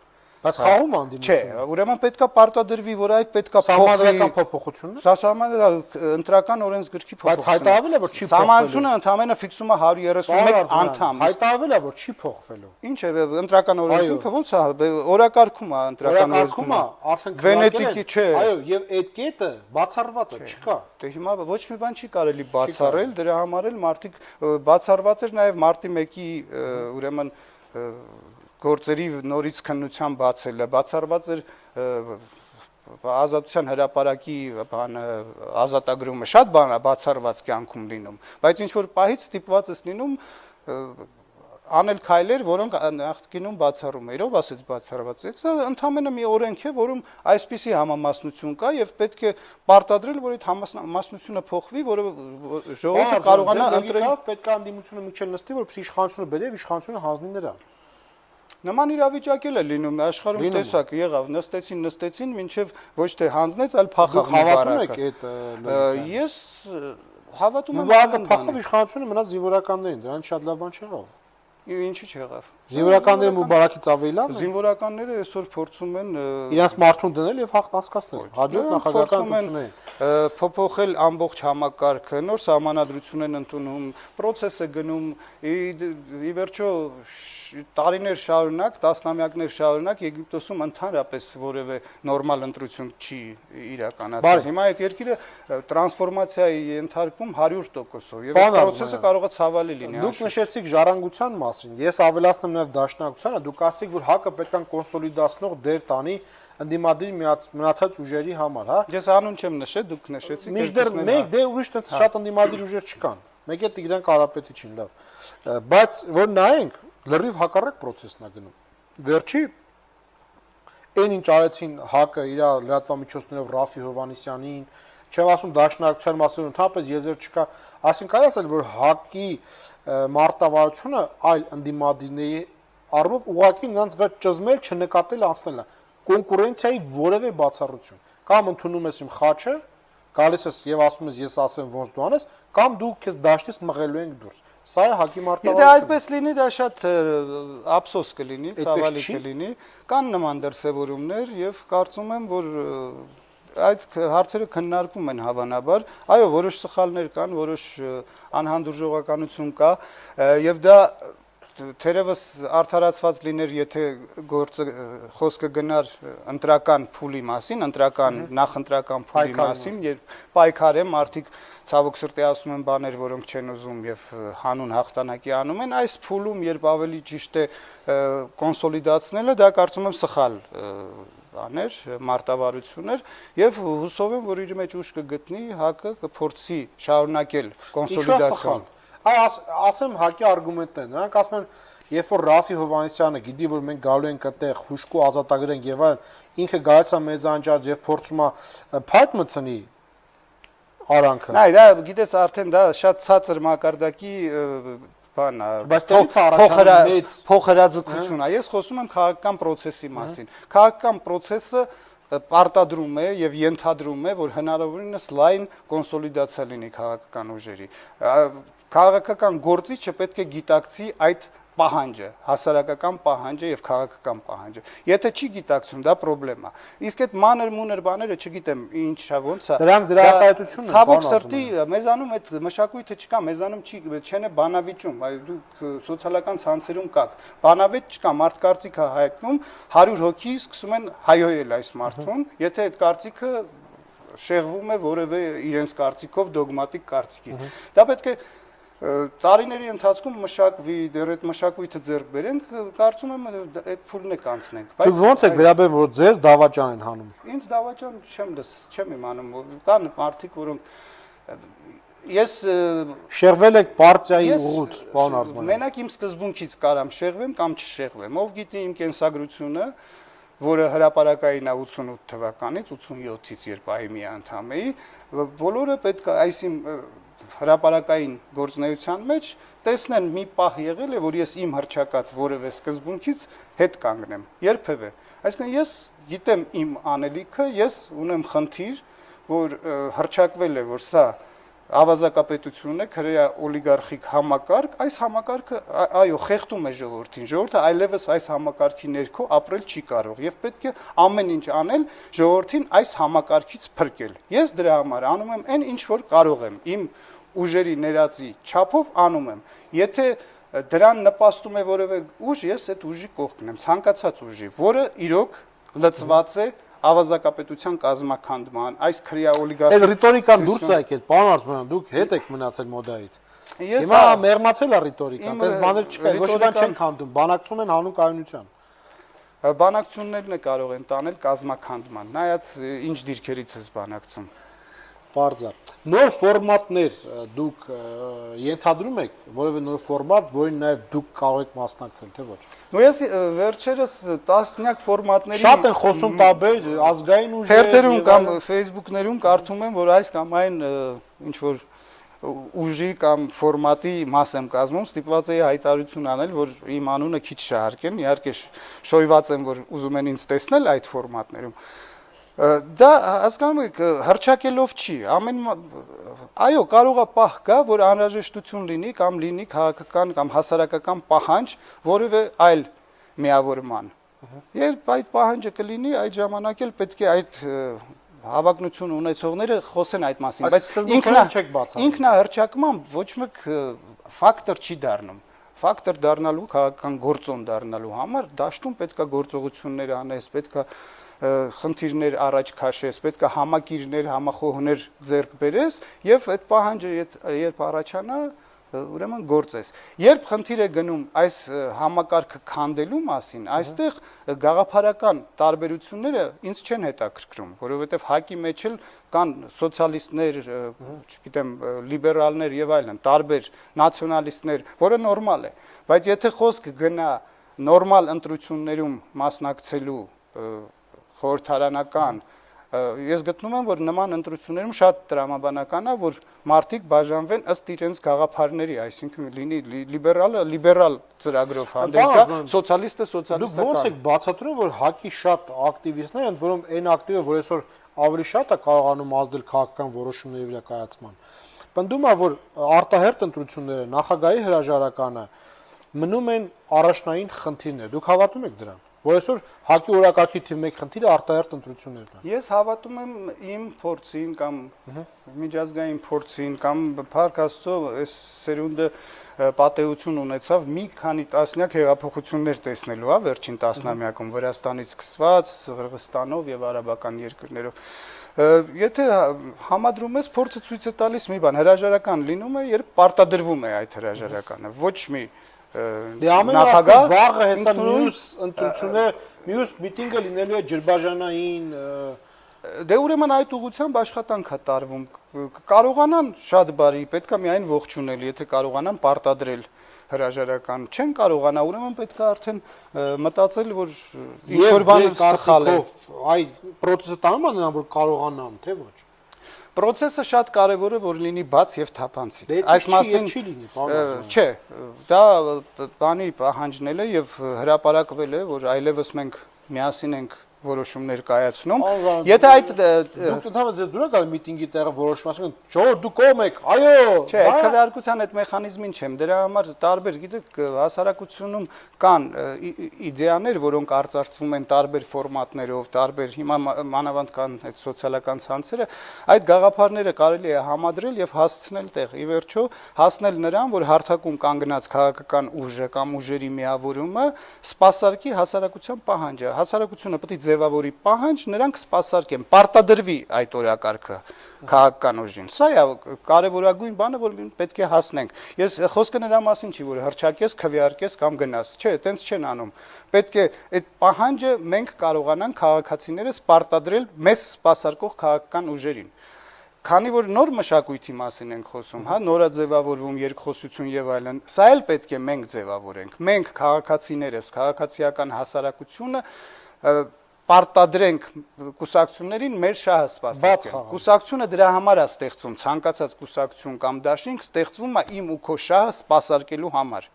Բայց խաղում անդիմությունը։ Չէ, ուրեմն պետքա պարտադրվի, որ այդ պետքա սահմանադրական փոփոխություններ։ Սա սահմանադրական ընտրական օրենսգրքի փոփոխությունը, գործերի նորից քննության բացելը, բացառված էր ազատության հրապարակի ազատագրումը, շատ բան է բացառված կյանքում լինում, բայց ինչ որ պահից ստիպված ես լինում անել քայլեր, որոնք նախկինում բացառում էր, ով ասեց բացառված է։ Դա ընդհանրապես մի օրենք է, որում այսպիսի համամասնություն կա եւ պետք է պարտադրել, որ այդ համամասնությունը փոխվի, որը ժողովուրդը կարողանա ընտրել։ Պետք է անդիմությունը միջել նստի, որպեսզի իշխանությունը բերի եւ իշխանությունը հանձնի նրան։ Նման իրավիճակ էլ է լինում, աշխարհում տեսակ եղավ, նստեցին, մինչև ոչ թե հանձնեց, այլ փախավ Մուբարակը։ Ես հավատում եմ, Մուբարակը փախավ, իշխանությունը մնաց զինվորականներին, դրանից շատ լավ բան չեղավ։ Ինչի՞ չեղավ։ Զինվորականները Մուբարակից ավելի լավ են։ Զինվորականները այսօր փորձում են իրենց մարդուն դնել եւ հաղթ անցկացնել։ Հաջորդ նախագահական ընտրություններին փոփոխել ամբողջ համակարգը, նոր սահմանադրություն են ընդունում, process է գնում, ի վերջո տարիներ շարունակ, տասնամյակներ շարունակ Եգիպտոսում ընդհանրապես որևէ նորմալ ընտրություն չի իրականացել։ Հիմա այդ երկիրը տրանսֆորմացիայի ենթարկում 100%-ով եւ այդ process-ը կարող է ցավալի լինի։ Դուք նշեցիք ժառանգության մասին։ Ես ավելացնեմ նաեւ դաշնակցությանը, դուք ասացիք, որ ՀԱԿ-ը պետք է կոնսոլիդացնող դեր տանի ընդդիմադիր մնացած ուժերի համար, հա։ Ես անուն չեմ նշել, դուք նշեցիք։ Մինչդեռ մենք դե ուրիշ տենց շատ ընդդիմադիր ուժեր չկան։ Մեկ է Տիգրան Կարապետիչին լավ։ Բայց որ նայենք, լրիվ հակառակ process-ն է գնում։ Վերջի այն ինչ արեցին ՀԱԿ-ը իր լրատվամիջոցներով Ռաֆի Հովհաննիսյանին, չեմ ասում դաշնակցության մասին, ընդհանրապես եզեր չկա, ասին կարելի ասել, որ ՀԱԿ-ի մարտավարությունը այլ ընդդիմադիրների առումով ուղղակի նրանց վրա ճզմել, չնկատել անցնելն է։ Կոնկուրենցիայի որևէ բացառություն։ Կամ ընդունում ես իմ խաչը, գալիս ես եւ ասում ես ես ասեմ ոնց դու անես, կամ դու քեզ դաշտից մղելու ենք դուրս։ Սա է ՀԱԿ-ի մարտավարությունը։ Եթե այդպես լինի, դա շատ ափսոս կլինի, ցավալի կլինի, կան նման դրսևորումներ եւ կարծում եմ, որ այդ հարցերը քննարկում են հավանաբար, այո, որոշ սխալներ կան, որոշ անհանդուրժողականություն կա եւ դա թերևս արդարացված լիներ, եթե խոսքը գնար ընտրական փուլի մասին, նախընտրական փուլի մասին, երբ պայքար է, մարդիկ ցավոք սրտի ասում են բաներ, որոնք չեն ուզում եւ հանուն հաղթանակի անում են, այս փուլում, երբ ավելի ճիշտ է կոնսոլիդացնելը, դա կարծում եմ սխալ բաներ, մարտավարություններ եւ հուսով եմ, որ իր մեջ ուժ կգտնի ՀԱԿ-ը կփորձի շարունակել կոնսոլիդացիան։ Ասեմ ՀԱԿ-ի արգումենտները, նրանք ասում են, երբ որ Ռաֆի Հովհաննիսյանը գիտի, որ մենք գալու ենք այդտեղ հուշկու ազատագրենք եւ այլն, ինքը գալիս է մեզ անջարդ եւ փորձում է փայտ մտցնի արանքը։ Նայ, դա գիտես արդեն դա շատ ցածր մակարդակի բան է, փոխհրաձգություն է։ Ես խոսում եմ քաղաքական process-ի մասին։ Քաղաքական process-ը պարտադրում է եւ ենթադրում է, որ հնարավորինս լայն կոնսոլիդացիա լինի քաղաքական ուժերի։ Քաղաքական գործիչը պետք է գիտակցի այդ պահանջը, հասարակական պահանջը եւ քաղաքական պահանջը։ Եթե չի գիտակցում, դա խնդրեմ է։ Իսկ այդ մանր-մուներ բաները չգիտեմ ինչա ոնց է։ Դրանք դրական ցավոք սրտի մեզանում այդ մշակույթը չկա, մեզանում չեն բանավիճում, այ դուք սոցիալական ցանցերում կաք։ Բանավեճ չկա, մարդ կարծիքը հայտնում, 100 հոգի սկսում են հայոյել այս մարդուն, եթե այդ կարծիքը շեղվում է որևէ իրենց կարծիքով դոգմատիկ կարծիքից։ Դա պետք է տարիների ընթացքում մշակվի, դեռ այդ մշակույթը ձեռք բերենք, կարծում եմ այդ փուլն է կանցնենք։ Բայց ո՞նց եք վերաբերվում, որ ձեզ դավաճան են հանում։ Ինձ դավաճան չեմ իմանում, կան մարդիկ, որոնք ես շեղվել եք պարտիայի ուղուտ, պարոն Արզումանյան։ Մենակ իմ սկզբունքից կարամ շեղվեմ կամ չշեղվեմ։ Ով գիտի իմ կենսագրությունը, որը հրապարակային է 88 թվականից, 87-ից, երբ ԱԻՄ-ի անդամ էի, բոլորը պետք է այս իմ հրապարակային գործնեության մեջ տեսնեն մի պահ եղել է, որ ես իմ հռչակած որևէ սկզբունքից հետ կանգնեմ, երբևէ։ Այսինքն ես գիտեմ իմ անելիքը, ես ունեմ խնդիր, որ հռչակվել է, որ սա ավազակապետություն է, քրեա օլիգարխիկ համակարգ, այս համակարգը այո, խեղդում է ժողովրդին, ժողովուրդը այլևս այս համակարգի ներքո ապրել չի կարող եւ պետք է ամեն ինչ անել ժողովրդին այս համակարգից փրկել։ Ես դրա համար անում եմ այն ինչ որ կարող եմ, իմ ուժերի ներածի չափով անում եմ։ Եթե դրան նպաստում է որևէ ուժ, ես այդ ուժի կողքն եմ, ցանկացած ուժի, որը իրոք լծված է ավազակապետության կազմակերպման, այս քրեա օլիգարխիկ։ Այդ ռիտորիկան դուրս է եկել, պարոն Արզումանյան, դուք հետ եք մնացել մոդայից։ Հիմա մեղմացել է ռիտորիկան, այդպես բաներ չկա, ոչ ոք չեն քանդում, բանակցում են հանուն կայունության։ Բանակցություններն է կարող են տանել կազմակերպման, նայած ինչ դիրքերից է բանակցում։ Պարզա։ Նոր ֆորմատներ դուք ենթադրում եք, որևէ նոր ֆորմատ, որին նաև դուք կարող եք մասնակցել, թե ոչ։ Ну ես վերջերս տասնյակ ֆորմատների Շատ են խոսում տարբեր ազգային ուժեր, թերթերում կամ Facebook-ներում կարդում եմ, որ այս կամ այն ինչ որ ուժի կամ ֆորմատի մաս եմ կազմում, ստիպված էի հայտարարություն անել, որ իմ անունը քիչ շահարկեն, իհարկե շոյված եմ, որ ուզում են ինձ տեսնել այդ ֆորմատներում։ Դա հասկանում եք, հռչակելով չի, այո, կարող է պահ գա, որ անհրաժեշտություն լինի կամ լինի քաղաքական կամ հասարակական պահանջ որևէ այլ միավորման։ Երբ այդ պահանջը կլինի, այդ ժամանակ էլ պետք է այդ հավակնություն ունեցողները խոսեն այդ մասին, բայց ինքնահռչակման ոչ մեկ ֆակտոր չի դառնում։ Ֆակտոր դառնալու քաղաքական գործոն դառնալու համար դաշտում պետքա գործողություններ անես, պետքա խնդիրներ առաջ քաշես, պետքա համակիրներ, համախոհներ ձեռք բերես եւ այդ պահանջը երբ առաջանա, ուրեմն գործես։ Երբ խնդիր է գնում այս համակարգը քանդելու մասին, այստեղ գաղափարական տարբերությունները ինձ չեն հետաքրքրում, որովհետեւ ՀԱԿ-ի մեջ էլ կան սոցիալիստներ, չգիտեմ, լիբերալներ եւ այլն, տարբեր նացիոնալիստներ, որը նորմալ է, բայց եթե խոսքը գնա նորմալ ընտրություններում մասնակցելու խորհրդարանական, ես գտնում եմ, որ նման ընտրություններում շատ տրամաբանական է, որ մարդիկ բաժանվեն ըստ իրենց գաղափարների, այսինքն լինի լիբերալը լիբերալ ծրագրով հանդես գա, սոցիալիստը սոցիալիստական։ Դուք ո՞նց եք բացատրում, որ ՀԱԿ-ի շատ ակտիվիստներ են, որոնք այն ակտիվը, որ այսօր ավելի շատ է կարողանում ազդել քաղաքական որոշումների վրա կայացման։ Պնդում է, որ արտահերթ ընտրությունները, նախագահի հրաժարականը մնում են առաջնային խնդիրներ։ Դուք հավատում եք դրան։ Որ այսօր ՀԱԿ-ի օրակարգի թիվ 1 խնդիրը արտահերթ ընտրություններն են։ Ես հավատում եմ իմ փորձին կամ միջազգային փորձին կամ փառք Աստծո, այս սերունդը պատեհություն ունեցավ մի քանի տասնյակ հեղափոխություններ տեսնելու, վերջին տասնամյակում Վրաստանից սկսված, Ղրղստանով եւ արաբական երկրներով։ Եթե համադրում ես, փորձը ցույց է տալիս մի բան, հրաժարական լինում է, երբ պարտադրվում է այդ հրաժարականը, ոչ մի նախագահ վաղը հեսա մյուս ընտրությունները, մյուս միտինգը լինելու է ջրբաժանային, դե ուրեմն այդ ուղղությամբ աշխատանք է տարվում, կարողանան շատ բարի, պետք է միայն ողջունել, եթե կարողանան պարտադրել հրաժարական, չեն կարողանա, ուրեմն պետք է արդեն մտածել, որ ինչ-որ բան սխալ է։ Այ պրոցեսը տանում է նրան, որ կարողանան, թե ոչ։ Պրոցեսը շատ կարևոր է, որ լինի բաց եւ թափանցիկ։ Այս մասին չի լինի, չէ, դա բանի պահանջնել է եւ հրապարակվել է, որ այլևս մենք միասին ենք որոշումներ կայացնում։ Եթե այդ դուք ընդհանրապես ձեզ դուր եք գալի միտինգի տեղը որոշում, ասում են, «Ժողովուրդ, դուք կողմ եք»։ Այո, չէ, այդ քվեարկության այդ մեխանիզմին չեմ։ Դրա համար տարբեր, գիտեք, հասարակությունում կան իդեաներ, որոնք արծարծվում են տարբեր ֆորմատներով, տարբեր, հիմա մանավանդ կան այդ սոցիալական ցանցերը, այդ գաղափարները կարելի է համադրել եւ հասցնել տեղ։ Ի վերջո, հասնել նրան, որ հարթակում կանգնած քաղաքական ուժը կամ ուժերի միավորումը սպասարկի հասարակության պահանջը։ Հասարակությունը պետք է ձևավորի պահանջ, նրանք սպասարկեն, պարտադրվի այդ օրակարգը քաղաքական ուժին։ Սա է կարևորագույն բանը, որ պետք է հասնենք։ Ես խոսքը նրա մասին չի, որ հռչակես, քվեարկես կամ գնաս։ Չէ, այտենց չեն անում։ Պետք է այդ պահանջը մենք կարողանանք քաղաքացիներս պարտադրել մեզ սպասարկող քաղաքական ուժերին։ Քանի որ նոր մշակույթի մասին ենք խոսում, հա, նորաձևավորվում երկխոսություն եւ այլն, սա էլ պետք է մենք ձևավորենք։ Մենք քաղաքացիներս, քաղաքացիական հասարակությունը պարտադրենք կուսակցություններին մեր շահը սպասարկել։ Կուսակցությունը դրա համար է ստեղծում, ցանկացած կուսակցություն կամ դաշինք ստեղծվում է իմ ու քո շահը սպասարկելու համար։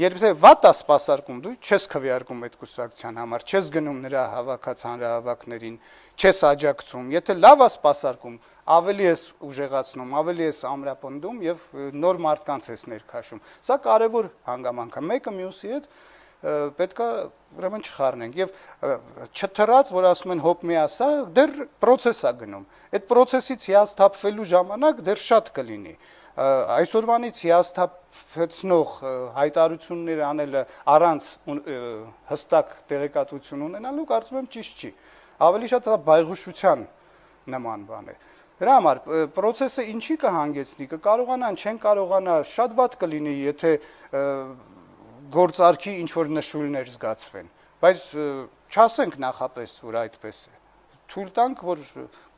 Երբ վատ է սպասարկում, դու չես քվեարկում այդ կուսակցության համար, չես գնում նրա հավաքած հանրահավաքներին, չես աջակցում։ Եթե լավ է սպասարկում, ավելի ես ուժեղացնում, ավելի ես ամրապնդում եւ նոր մարդկանց ես ներքաշում։ Սա կարևոր հանգամանք է, մեկը մյուսի հետ պետք է ուրեմն չխառնենք եւ չթռած, որ ասում են հոп մի ասա, դեռ process է գնում։ Այդ process-ից հիասթափվելու ժամանակ դեռ շատ կլինի։ Այսօրվանից հիասթափեցնող հայտարարություններ անելը առանց հստակ տեղեկատվություն ունենալու կարծում եմ ճիշտ չի։ Ավելի շատ բայղուշության նման բան է։ Դրա համար process-ը ինչի կհանգեցնի, կկարողանան, չեն կարողանա, շատ վատ կլինի, եթե գործարքի ինչ որ նշույլներ զգացվեն, բայց չասենք նախապես, որ այդպես է։ թույլ տանք, որ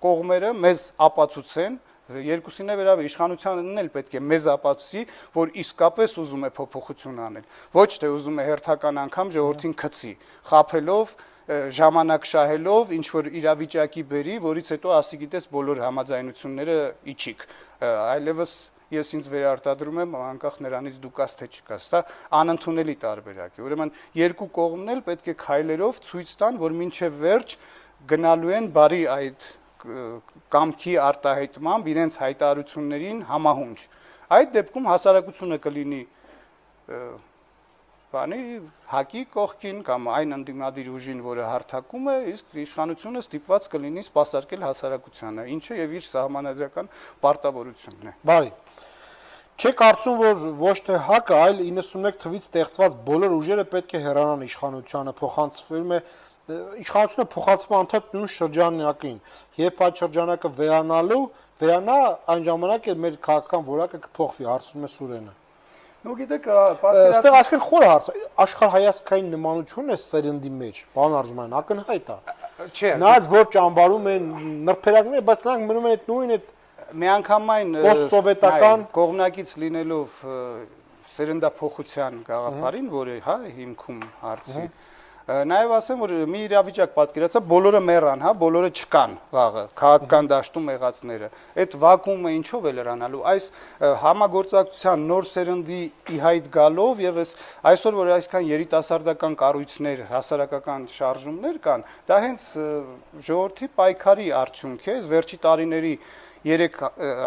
կողմերը մեզ ապացուցեն, երկուսին է վերաբերյալ իշխանությանն էլ պետք է մեզ ապացուցի, որ իսկապես ուզում է փոփոխություն անել։ Ոչ թե ուզում է հերթական անգամ ժողովրդին գցի, խաբելով, ժամանակ շահելով, ինչ որ իրավիճակի բերի, որից հետո ասի գիտես բոլոր համաձայնությունները իջիկ։ Այլևս ես ինձ վերարտադրում եմ անկախ նրանից դու կաս թե չկաս, սա անընդունելի տարբերակ է։ Ուրեմն երկու կողմն էլ պետք է քայլերով ցույց տան, որ մինչև վերջ գնալու են բարի այդ կամքի արտահայտմամբ իրենց հայտարարություններին համահունչ։ Այդ դեպքում հասարակությունը կլինի բանի հակի կողքին կամ այն ընդդիմադիր ուժին, որը հարթակում է, իսկ իշխանությունը ստիպված կլինի սպասարկել հասարակությանը, ինչը եւ իր սահմանադրական պարտավորությունն է։ Բարի։ Չէ կարծում, որ ոչ թե ՀԱԿ-ը, այլ 91 թվից ստեղծված բոլոր ուժերը պետք է հեռանան իշխանությանը, փոխանցվում է իշխանությունը փոխանցվում անդադ նույն շրջանակին, երբ այդ շրջանակը վերանա, այն ժամանակ է մեր քաղաքական որակը կփոխվի, հարցնում է Սուրենը։ Ну գիտեք, այստեղ այսքան խորը հարց, աշխարհայացքային նմանություն է սերնդի մեջ, պարոն Արզումանյան, ակնհայտ է։ Չէ, նայած որ ճամբարում են նրբերակները, բայց նրանք մնում են այդ նույն այդ միանգամայն պոստսովետական կողմնակից լինելով սերնդափոխության գաղափարին, որը հա հիմքում հարցի Նաև ասեմ, որ մի իրավիճակ պատկերացա, բոլորը մեռան, հա, բոլորը չկան վաղը, քաղաքական դաշտում եղածները։ Այդ վակուումը ինչով է լրանալու։ Այս համագործակցության նոր սերնդի ի հայտ գալով եւ այսօր որ այսքան երիտասարդական կառույցներ, հասարակական շարժումներ կան, դա հենց ժողովրդի պայքարի արդյունք է, վերջի տարիների 3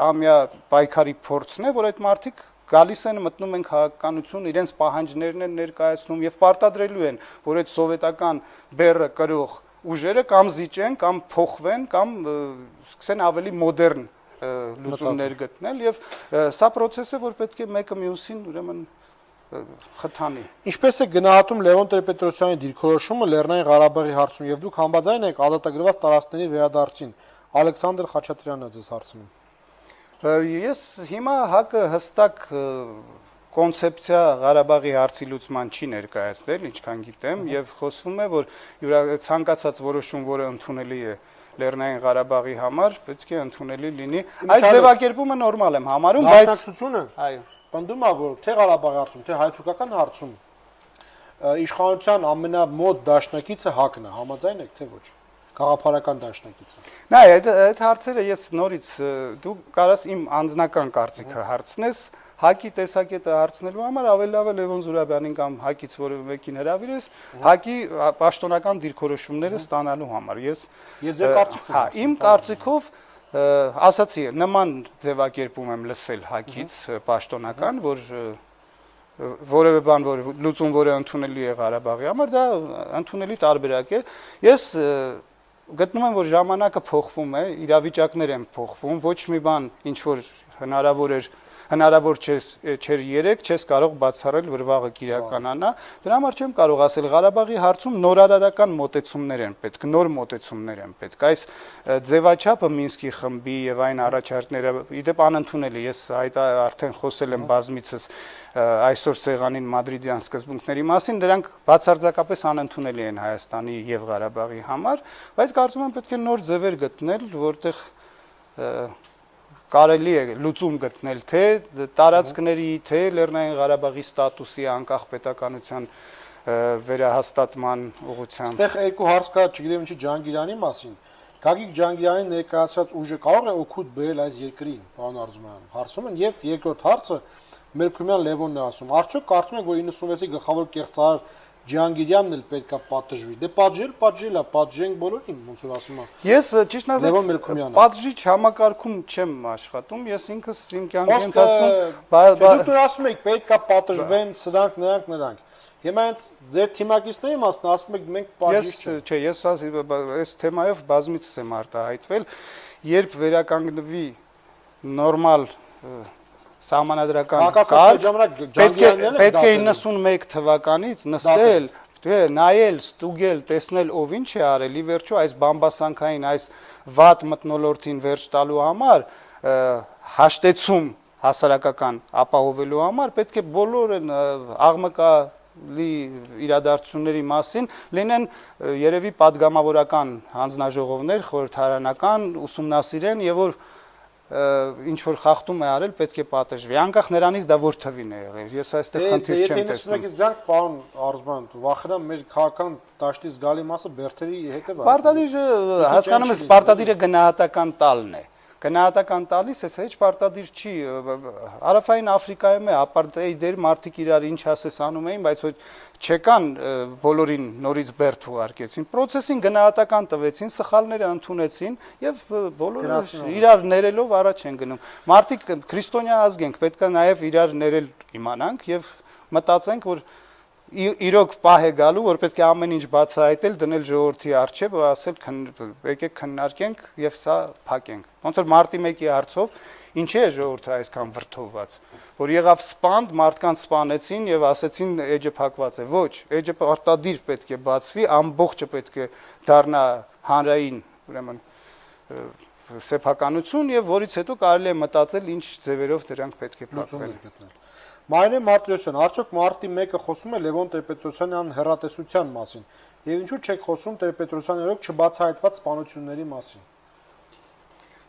ամյա պայքարի փորձն է, որ այդ մարդիկ գալիս են մտնում են քաղաքականություն, իրենց պահանջներն են ներկայացնում եւ պարտադրելու են, որ այդ սովետական բեռը կրող ուժերը կամ զիջեն, կամ փոխվեն, կամ սկսեն ավելի մոդեռն լուծումներ գտնել եւ սա process է, որ պետք է մեկը մյուսին ուրեմն խթանի։ Ինչպես է գնահատում Լևոն Տեր-Պետրոսյանի դիրքորոշումը Լեռնային Ղարաբաղի հարցում եւ դուք համաձայն եք ազատագրված տարածքների վերադարձին։ Ալեքսանդր Խաչատրյանն է ձեզ հարցնում։ Ես հիմա ՀԱԿ-ը հստակ կոնցեպցիա Ղարաբաղի հարցի լուծման չի ներկայացնել, ինչքան գիտեմ, եւ խոսվում է, որ ցանկացած որոշում, որը ընդունելի է Լեռնային Ղարաբաղի համար, պետք է ընդունելի լինի։ Այս ձևակերպումը նորմալ եմ համարում, բայց Մասնակցությունը, այո, պնդում է, որ թե Ղարաբաղի հարցում, թե հայ-թուրքական հարցում իշխանության ամենամոտ դաշնակիցը ՀԱԿ-ն է, համաձայն եք, թե ոչ։ Գաղափարական դաշնակիցը։ Նայ, այդ հարցերը ես նորից դու կարաս իմ անձնական կարծիքը հարցնես, ՀԱԿ-ի տեսակետը հարցնելու համար ավելի լավ է Լևոն Զուրաբյանին կամ ՀԱԿ-ից որևէ մեկին հրավիրես, ՀԱԿ-ի պաշտոնական դիրքորոշումները ստանալու համար։ Հա, իմ կարծիքով ասացի, նման ձևակերպում եմ լսել ՀԱԿ-ից պաշտոնական, որ որևէ բան, որ լուծում, որը ընդունելի է Ղարաբաղի համար, դա ընդունելի տարբերակ է։ Ես գտնում եմ, որ ժամանակը փոխվում է, իրավիճակներ են փոխվում, ոչ մի բան, ինչ որ հնարավոր չէր երեք, չես կարող բացառել, որ վաղը կիրականանա։ Դրա համար չեմ կարող ասել, Ղարաբաղի հարցում նորարարական մոտեցումներ են պետք, նոր մոտեցումներ են պետք։ Այս ձևաչափը Մինսկի խմբի եւ այն առաջարկները իդեպ անընդունելի, ես արդեն խոսել եմ բազմիցս այսօր սեղանին մադրիդյան սկզբունքների մասին, դրանք բացարձակապես անընդունելի են Հայաստանի եւ Ղարաբաղի համար, բայց կարծում եմ պետք է նոր ձևեր գտնել, որտեղ կարելի է լուծում գտնել թե տարածքների, թե Լեռնային Ղարաբաղի ստատուսի անկախ պետականության վերահաստատման ուղղությամբ։ Այստեղ երկու հարց կա, չգիտեմ ինչի Ջանգիրյանի մասին։ Գագիկ Ջանգիրյանի ներկայացած ուժը կարող է օգուտ բերել այս երկրին, պարոն Արզումանյան։ Հարցում են եւ երկրորդ հարցը Մերկումյան Լևոնն է ասում։ Արդյոք կարծում եք, որ 96-ի գլխավոր կեղծարար Ջանգիրյանն էլ պետքա պատժվի։ Դե պատժել է, պատժենք բոլորին, ոնց որ ասում է։ Ես ճիշտ ասած պատժիչ համակարգում չեմ աշխատում, ես ինքս իմ կյանքի ընթացքում դուք ասում եք պետքա պատժվեն սրանք, նրանք։ Հիմա այդ ձեր թիմակիցների մասն ասում եք մենք պատժիչ չենք։ Չէ, ես այս թեմայով բազմիցս եմ արտահայտվել, երբ վերականգնվի նորմալ սահմանադրական կարգ, պետք է 91 թվականից նստել, նայել, ստուգել, տեսնել ով ինչ է արել, ի վերջո այս բամբասանքային, այս վատ մթնոլորտին վերջ տալու համար, հաշտեցում հասարակական ապահովելու համար պետք է բոլոր աղմկա իրադարձությունների մասին լինեն երևի падգամավորական հանձնաժողովներ, խորհրդարանական ուսումնասիրեն եւ որ ինչ որ խախտում է արել, պետք է պատժվի։ Անկախ նրանից դա որ թվին է եղել։ Ես այստեղ խնդիր չեմ տեսնում։ Եթե դրանք պարոն Արզուման, վախենամ մեր քաղաքական դաշտից գալի մասը բերթերի հետ է։ Պարտադիրը հասկանում ես, պարտադիրը գնահատական տալն է։ Գնահատական տալիս էս հեչ պարտադիր չի Հարավային Աֆրիկայում է ապարտեիդեր մարդիկ իրար ինչ ասես անում էին, բայց չեկան բոլորին նորից բերդ ուղարկեցին, process-ին գնահատական տվեցին, սխալները ընդունեցին եւ բոլորը իրար ներելով առաջ են գնում։ Մարդիկ քրիստոնյա ազգ ենք, պետք է նաեւ իրար ներել իմանանք եւ մտածենք, որ իրոք պահ է գալու, որ պետք է ամեն ինչ բացահայտել, դնել ժողովրդի առջև ու ասել եկեք քննարկենք եւ սա փակենք։ Ոնց որ մարտի 1-ի հարցով ինչի է ժողովուրդը այսքան վրթովված, որ եղավ սպանդ, մարդկանց սպանեցին եւ ասեցին էջը փակված է։ Ոչ, էջը արտադիր պետք է բացվի, ամբողջը պետք է դառնա հանրային, ուրեմն սեփականություն եւ որից հետո կարելի է մտածել ինչ ձևերով դրանք պետք է փակվեն։ Մարինե Մարտիրոսյան, արդյոք մարտի 1-ը խոսում է Լևոն Տեր-Պետրոսյանի հեռատեսության մասին, եւ ինչու չեք խոսում Տեր-Պետրոսյանի օրոք չբացահայտված սպանությունների մասին։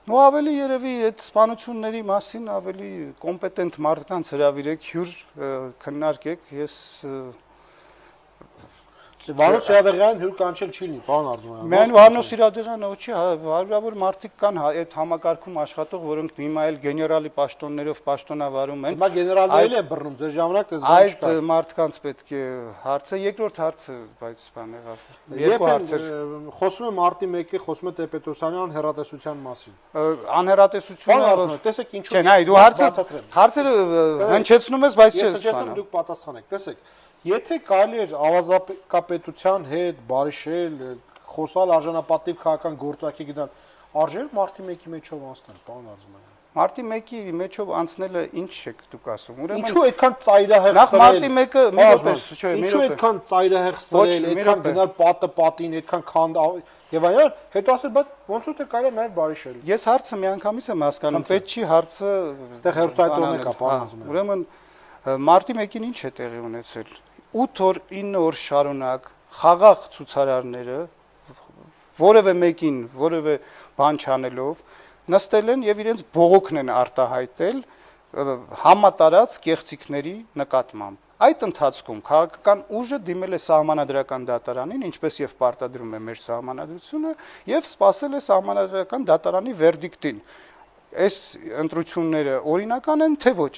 Նո ավելի երևի այդ սպանությունների մասին ավելի կոմպետենտ մարդկանց հրավիրեք, հյուր քննարկեք, ես Վանո Սիրադեղյան հյուր կանչել չի լինի, պարոն Արզուման։ Միայն Վանո Սիրադեղյանը ոչ, հարյուրավոր մարդիկ կան այդ համակարգում աշխատող, որոնք հիմա էլ գեներալի պաշտոններով պաշտոնավարում են։ Հիմա գեներալներն է բռնում, ձեր ժամանակ դες բան չկա։ Այդ մարդկանց պետք է հարցը, երկրորդ հարցը, բայց բան եղավ։ Երկու հարցեր։ Խոսում եմ մարտի 1-ի, խոսում եմ Տեր-Պետրոսյանի հեռատեսության մասին։ Անհեռատեսությունը, տեսեք ինչու։ Չէ, նայ, դու հարցերը հնչեցնում ես, բայց չես բանում։ Դուք պատասխանեք, տեսեք։ Եթե կարելի էր ավազակապետության հետ բարիշել, խոսալ արժանապատիվ քաղաքական գործակի գնալ, արժեր մարտի 1-ի մեջով անցնել, պարոն Արզուման։ Մարտի 1-ի մեջով անցնելը ինչ եք դուք ասում։ Ուրեմն ինչու այդքան ծայրահեղ սրել։ Նախ մարտի 1-ը մի րոպե, չէ, ինչու այդքան ծայրահեղ սրել, այդքան գնալ պատը պատին, այդքան քանդ եւ այլն, հետո ասել, բայց ոնց որ թե կարելի է նաեւ բարիշել։ Ես հարցը միանգամից եմ հասկանում, պետք չի հարցը այստեղ հերթայտորն է կա, պարոն Արզուման։ Ուրեմն մարտի 1-ին ինչ է տեղի ունեցել։ 8 օր 9 օր շարունակ խաղաղ ցուցարարները որևէ մեկին որևէ բան չանելով նստել են եւ իրենց բողոքն են արտահայտել համատարած կեղծիքների նկատմամբ։ Այդ ընթացքում քաղաքական ուժը դիմել է սահմանադրական դատարանին, ինչպես եւ պարտադրում է մեր սահմանադրությունը, եւ սպասել է սահմանադրական դատարանի վերդիկտին։ Այս ընտրությունները օրինական են թե ոչ։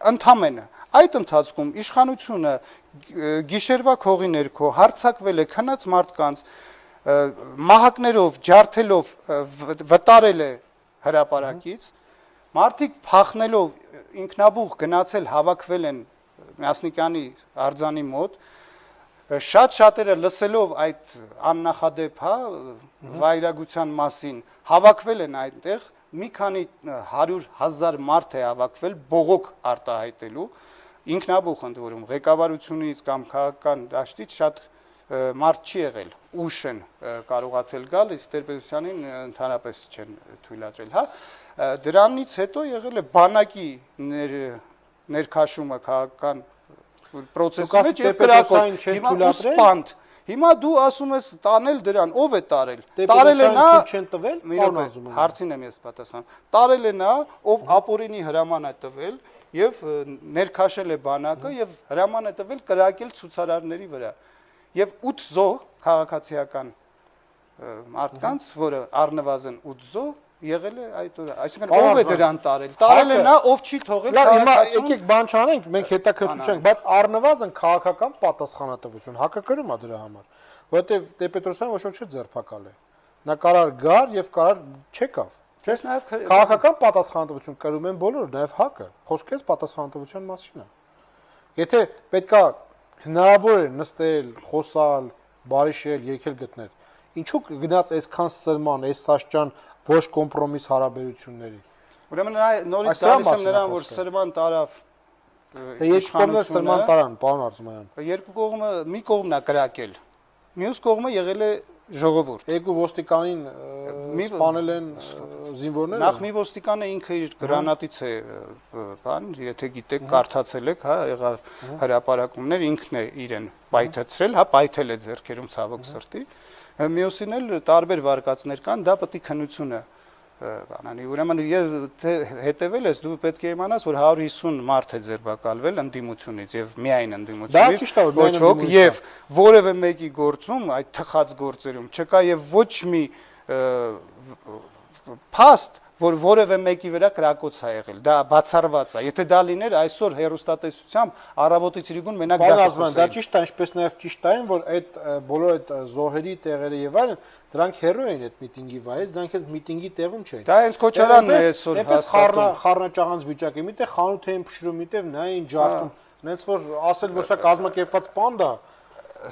Ընդամենը այդ ընթացքում իշխանությունը գիշերվա քողի ներքո հարձակվել է քնած մարդկանց մահակներով, ջարդելով վտարել է հրապարակից, մարդիկ փախնելով ինքնաբուխ գնացել հավաքվել են Մյասնիկյանի արձանի մոտ, շատ-շատերը լսելով այդ աննախադեպ վայրագության մասին հավաքվել են այնտեղ, մի քանի 100,000 մարդ է հավաքվել բողոք արտահայտելու, ինքնաբուխ ընդ որում ղեկավարությունից կամ քաղաքական դաշտից շատ մարդ չի եղել, ուշ են կարողացել գալ, իսկ Տեր-Պետրոսյանին ընդհանրապես չեն թույլատրել, հա։ Դրանից հետո եղել է բանակի ներքաշումը քաղաքական process-ի մեջ եւ կրակով, Հիմա դու ասում ես տանել դրան, ով է տարել։ Տարել է նա, չեն տվել, հարցին եմ ես պատասխանում։ Տարել է նա, ով ապօրինի հրաման է տվել եւ ներքաշել է բանակը եւ հրաման է տվել կրակել ցուցարարների վրա։ Եվ 8 զոհ քաղաքացիական մարդկանց, որը առնվազն 8 զոհ եղել է այդ օրը, այսինքն ով է դրան տարել։ Տարել է նա, ով չի թողել քաղաքացուն։ Եկեք բան չանենք, մենք հետաքրքրություն ենք, բայց առնվազն քաղաքական պատասխանատվություն հակակրում է դրա համար, որովհետև Տեր-Պետրոսյանը ոչ ոք չի ձերբակալ է։ Նա կարար գար եւ կարար չեկավ։ Չես նաեւ քաղաքական պատասխանատվություն կրում են բոլորը, նաեւ ՀԱԿ-ը։ Խոսքես պատասխանատվության մասին է։ Եթե պետքա հնարավոր է նստել, խոսալ, բարիշել, եկել գտնել, ինչու գնաց այսքան սրման, այս սաշճան ոչ կոմպրոմիս հարաբերությունների։ Ուրեմն նորից գալիս եմ նրան, որ սրման տարավ իշխանությունը սրման տարան, պարոն Արզուման։ Երկու կողմը մի կողմն է կրակել։ Մյուս կողմը եղել է ժողովուրդ։ Երկու ոստիկանին սպանել են զինվորները։ Նախ մի ոստիկանը ինքը իր գրանատից է բան, եթե գիտեք, կարդացել եք, հա, եղավ հրապարակումներ, ինքն է իրեն պայթեցրել, հա, պայթել է ձեռքերում ցավոք սրտի։ Մյուսին էլ տարբեր վարկածներ կան, դա պետք է քննությունը բանանի։ Ուրեմն հետևել ես, դու պետք է իմանաս, որ 150 մարդ է ձերբակալվել ընդդիմությունից եւ միայն ընդդիմությունից, ոչ ոք եւ որևէ մեկի գործում այդ թխած գործերում չկա եւ ոչ մի փաստ, որ որևէ մեկի վրա կրակոց է եղել։ Դա բացառված է։ Եթե դա լիներ այսօր հերոստատեսությամբ առավոտից իրիկուն մենակ դա խոսել։ Դա ճիշտ է, ինչպես նաև ճիշտ է, որ այդ բոլոր այդ զոհերի տեղերը եւ այլն դրանք հեռու են այդ միտինգի վայից, դրանք այս միտինգի տեղում չէին։ Դա հենց Քոչարյանն է այսօր հաստատում։ Խառնաճաղանց վիճակի, միտեղ խանութ էին փշրում, միտեղ նային ջարդում, հենց որ ասել որ սա կազմակերպված բանդ է։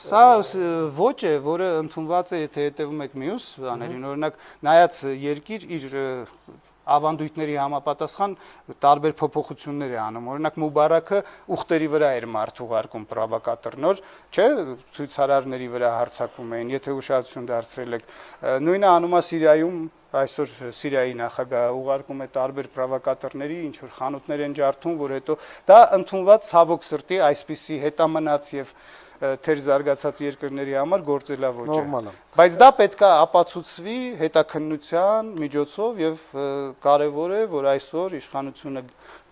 Սա ոչ է, որը ընդունված է, եթե հետևում եք մյուս բաներին, օրինակ նայած երկիր իր ավանդույթների համապատասխան տարբեր փոփոխություններ է անում։ Օրինակ Մուբարաքը ուխտերի վրա էր մարդ ուղարկում պրովոկատորներ, չէ, ցույցարարների վրա հարձակվում էին, եթե ուշադրություն դարձրել եք։ Նույնը անում է Սիրիայում, այսօր Սիրիայի նախագահը ուղարկում է տարբեր պրովոկատորների, ինչ որ խանութներ են ջարդում, որ հետո դա ընդունված ցավոք սրտի այսպիսի հետամնաց եւ թեր զարգացած երկրների համար գործելավոճ է։ Բայց դա պետք է ապացուցվի հետաքննության միջոցով եւ կարեւոր է, որ այսօր իշխանությունը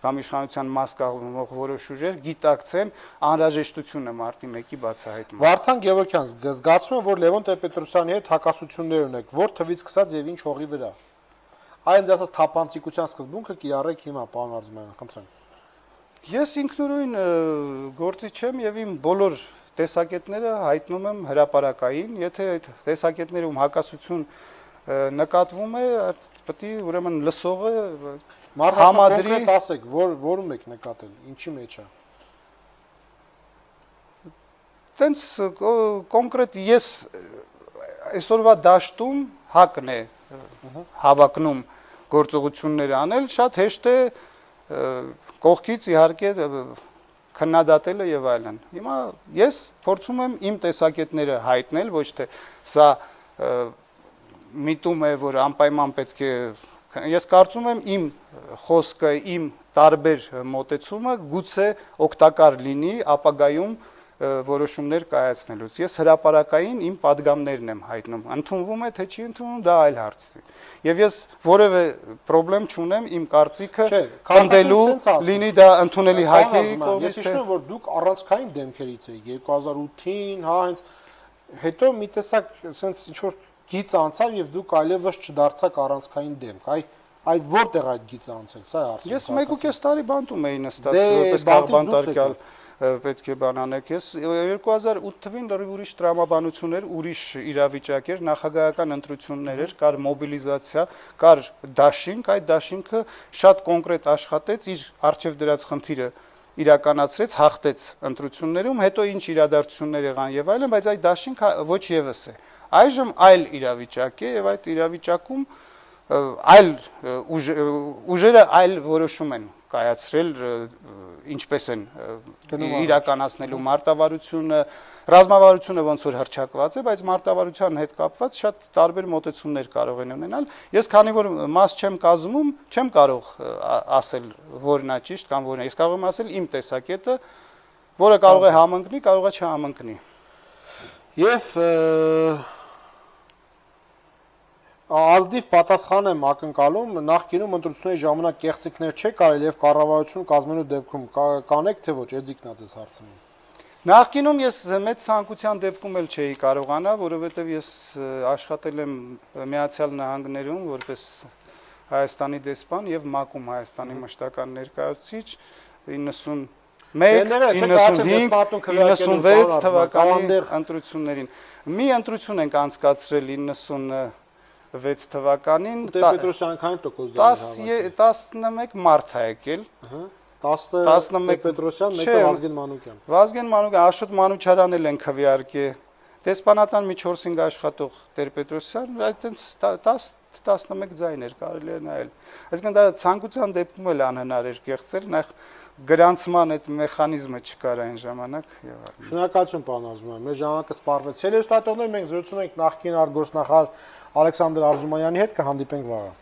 կամ իշխանության մաս կազմող որոշ ուժեր գիտակցեն անհրաժեշտությունը մարտի 1-ի բացահայտման։ Վարդան Գևորգյան, զգացում եմ, որ Լևոն Տեր-Պետրոսյանի հետ հակասություններ ունեք, որ թվից սկսած եւ ինչ հողի վրա։ Այն ասած թափանցիկության սկզբունքը կիրառեք հիմա, պարոն Արզումանյան, խնդրեմ։ Ես ինքնուրույն գործիչ եմ եւ իմ բոլոր տեսակետները հայտնում եմ հրապարակային, եթե այդ տեսակետներում հակասություն նկատվում է, պետք է ուրեմն լսողը համադրի, ասեք, որում եք նկատել, ինչի մեջ է։ Տենց կոնկրետ ես այսօրվա դաշտում հակն է հավակնում գործողություններ անել, շատ հեշտ է կողքից իհարկե քննադատելը եւ այլն։ Հիմա ես փորձում եմ իմ տեսակետները հայտնել, ոչ թե սա միտում է, որ անպայման պետք է ես կարծում եմ իմ խոսքը, իմ տարբեր մոտեցումը գուցե օգտակար լինի ապագայում որոշումներ կայացնելուց։ Ես հրապարակային իմ падգամներն եմ հայտնում։ Ընդունվում է թե չի ընդունվում, դա այլ հարց է։ Եվ ես որևէ խնդրեմ չունեմ իմ կարծիքը կնդելու, լինի դա ընդունելի հայքի կողմից։ Ես հիշում եմ, որ դուք առանցքային դեմքերից եք 2008-ին, հա, հենց հետո մի տեսակ sense ինչ որ գիծ անցավ եւ դուք այլևս չդարձաք առանցքային դեմք։ Այդ որտեղ այդ գիծը անցել, սա է հարցը։ Ես 1.5 տարի բանտում էի նստած, որպես քաղբանտարկյալ պետք է բանանեք։ Ես 2008 թվին ուրիշ տրամաբանություններ, ուրիշ իրավիճակ էր, նախագահական ընտրություններ էր, կար մոբիլիզացիա, կար դաշինք, այդ դաշինքը շատ կոնկրետ աշխատեց, իր արժև դրած խնդիրը իրականացրեց, հաղթեց ընտրություններում, հետո ինչ իրադարձություններ եղան եւ այլն, բայց այդ դաշինքը ոչ եւս է։ Այժմ այլ իրավիճակ է եւ այդ իրավիճակում այլ ուժերը այլ որոշում են կայացրել, ինչպես են իրականացնելու մարտավարությունը, ռազմավարությունը ոնց որ հրճակված է, բայց մարտավարության հետ կապված շատ տարբեր մոտեցումներ կարող են ունենալ։ Ես քանի որ մաս չեմ կազմում, չեմ կարող ասել որն է ճիշտ կամ որն է։ Ես կարող եմ ասել իմ տեսակետը, որը կարող է համընկնի, կարող է չհամընկնի։ Եվ ազդիվ պատասխան եմ ակնկալում, նախկինում ընտրությունների ժամանակ կեղծիքներ չէ կարել եւ կառավարություն կազմելու դեպքում կանեք թե ոչ, էդիկն է դες հարցնում։ Նախկինում ես մեծ ցանկության դեպքում էլ չէի կարողանա, որովհետեւ ես աշխատել եմ Միացյալ Նահանգներում որպես Հայաստանի դեսպան եւ ՄԱԿ-ում Հայաստանի մշտական ներկայացուցիչ 95-96 թվականի ընտրություններին։ Մի ընտրություն ենք անցկացրել 96 թվականին Տեր-Պետրոսյանը քանի տոկոս 11 մարդ է եկել 11 Տեր-Պետրոսյան, մեկը Վազգեն Մանուկյան։ Վազգեն Մանուկյան, Աշոտ Մանուչարանն էլ են քվեարկե Դեսպանատան մի 4-5 աշխատող Տեր-Պետրոսյան, այդտենց 10-11 ձայներ կարելի է նայել։ Այսինքն դա ցանկության դեպքում էլ անհնար էր կեղծել, նախ գրանցման այդ մեխանիզմը չկար այն ժամանակ եւ այլն։ Շնորհակալություն, պարոն Արզումանյան, մեր ժամանակը սպառվեց։ Հելիոստատողներ մենք զրուցում ենք նախկին արտգործնախարար Ալեքսանդր Արզումանյանի հետ, կհանդիպենք վաղը։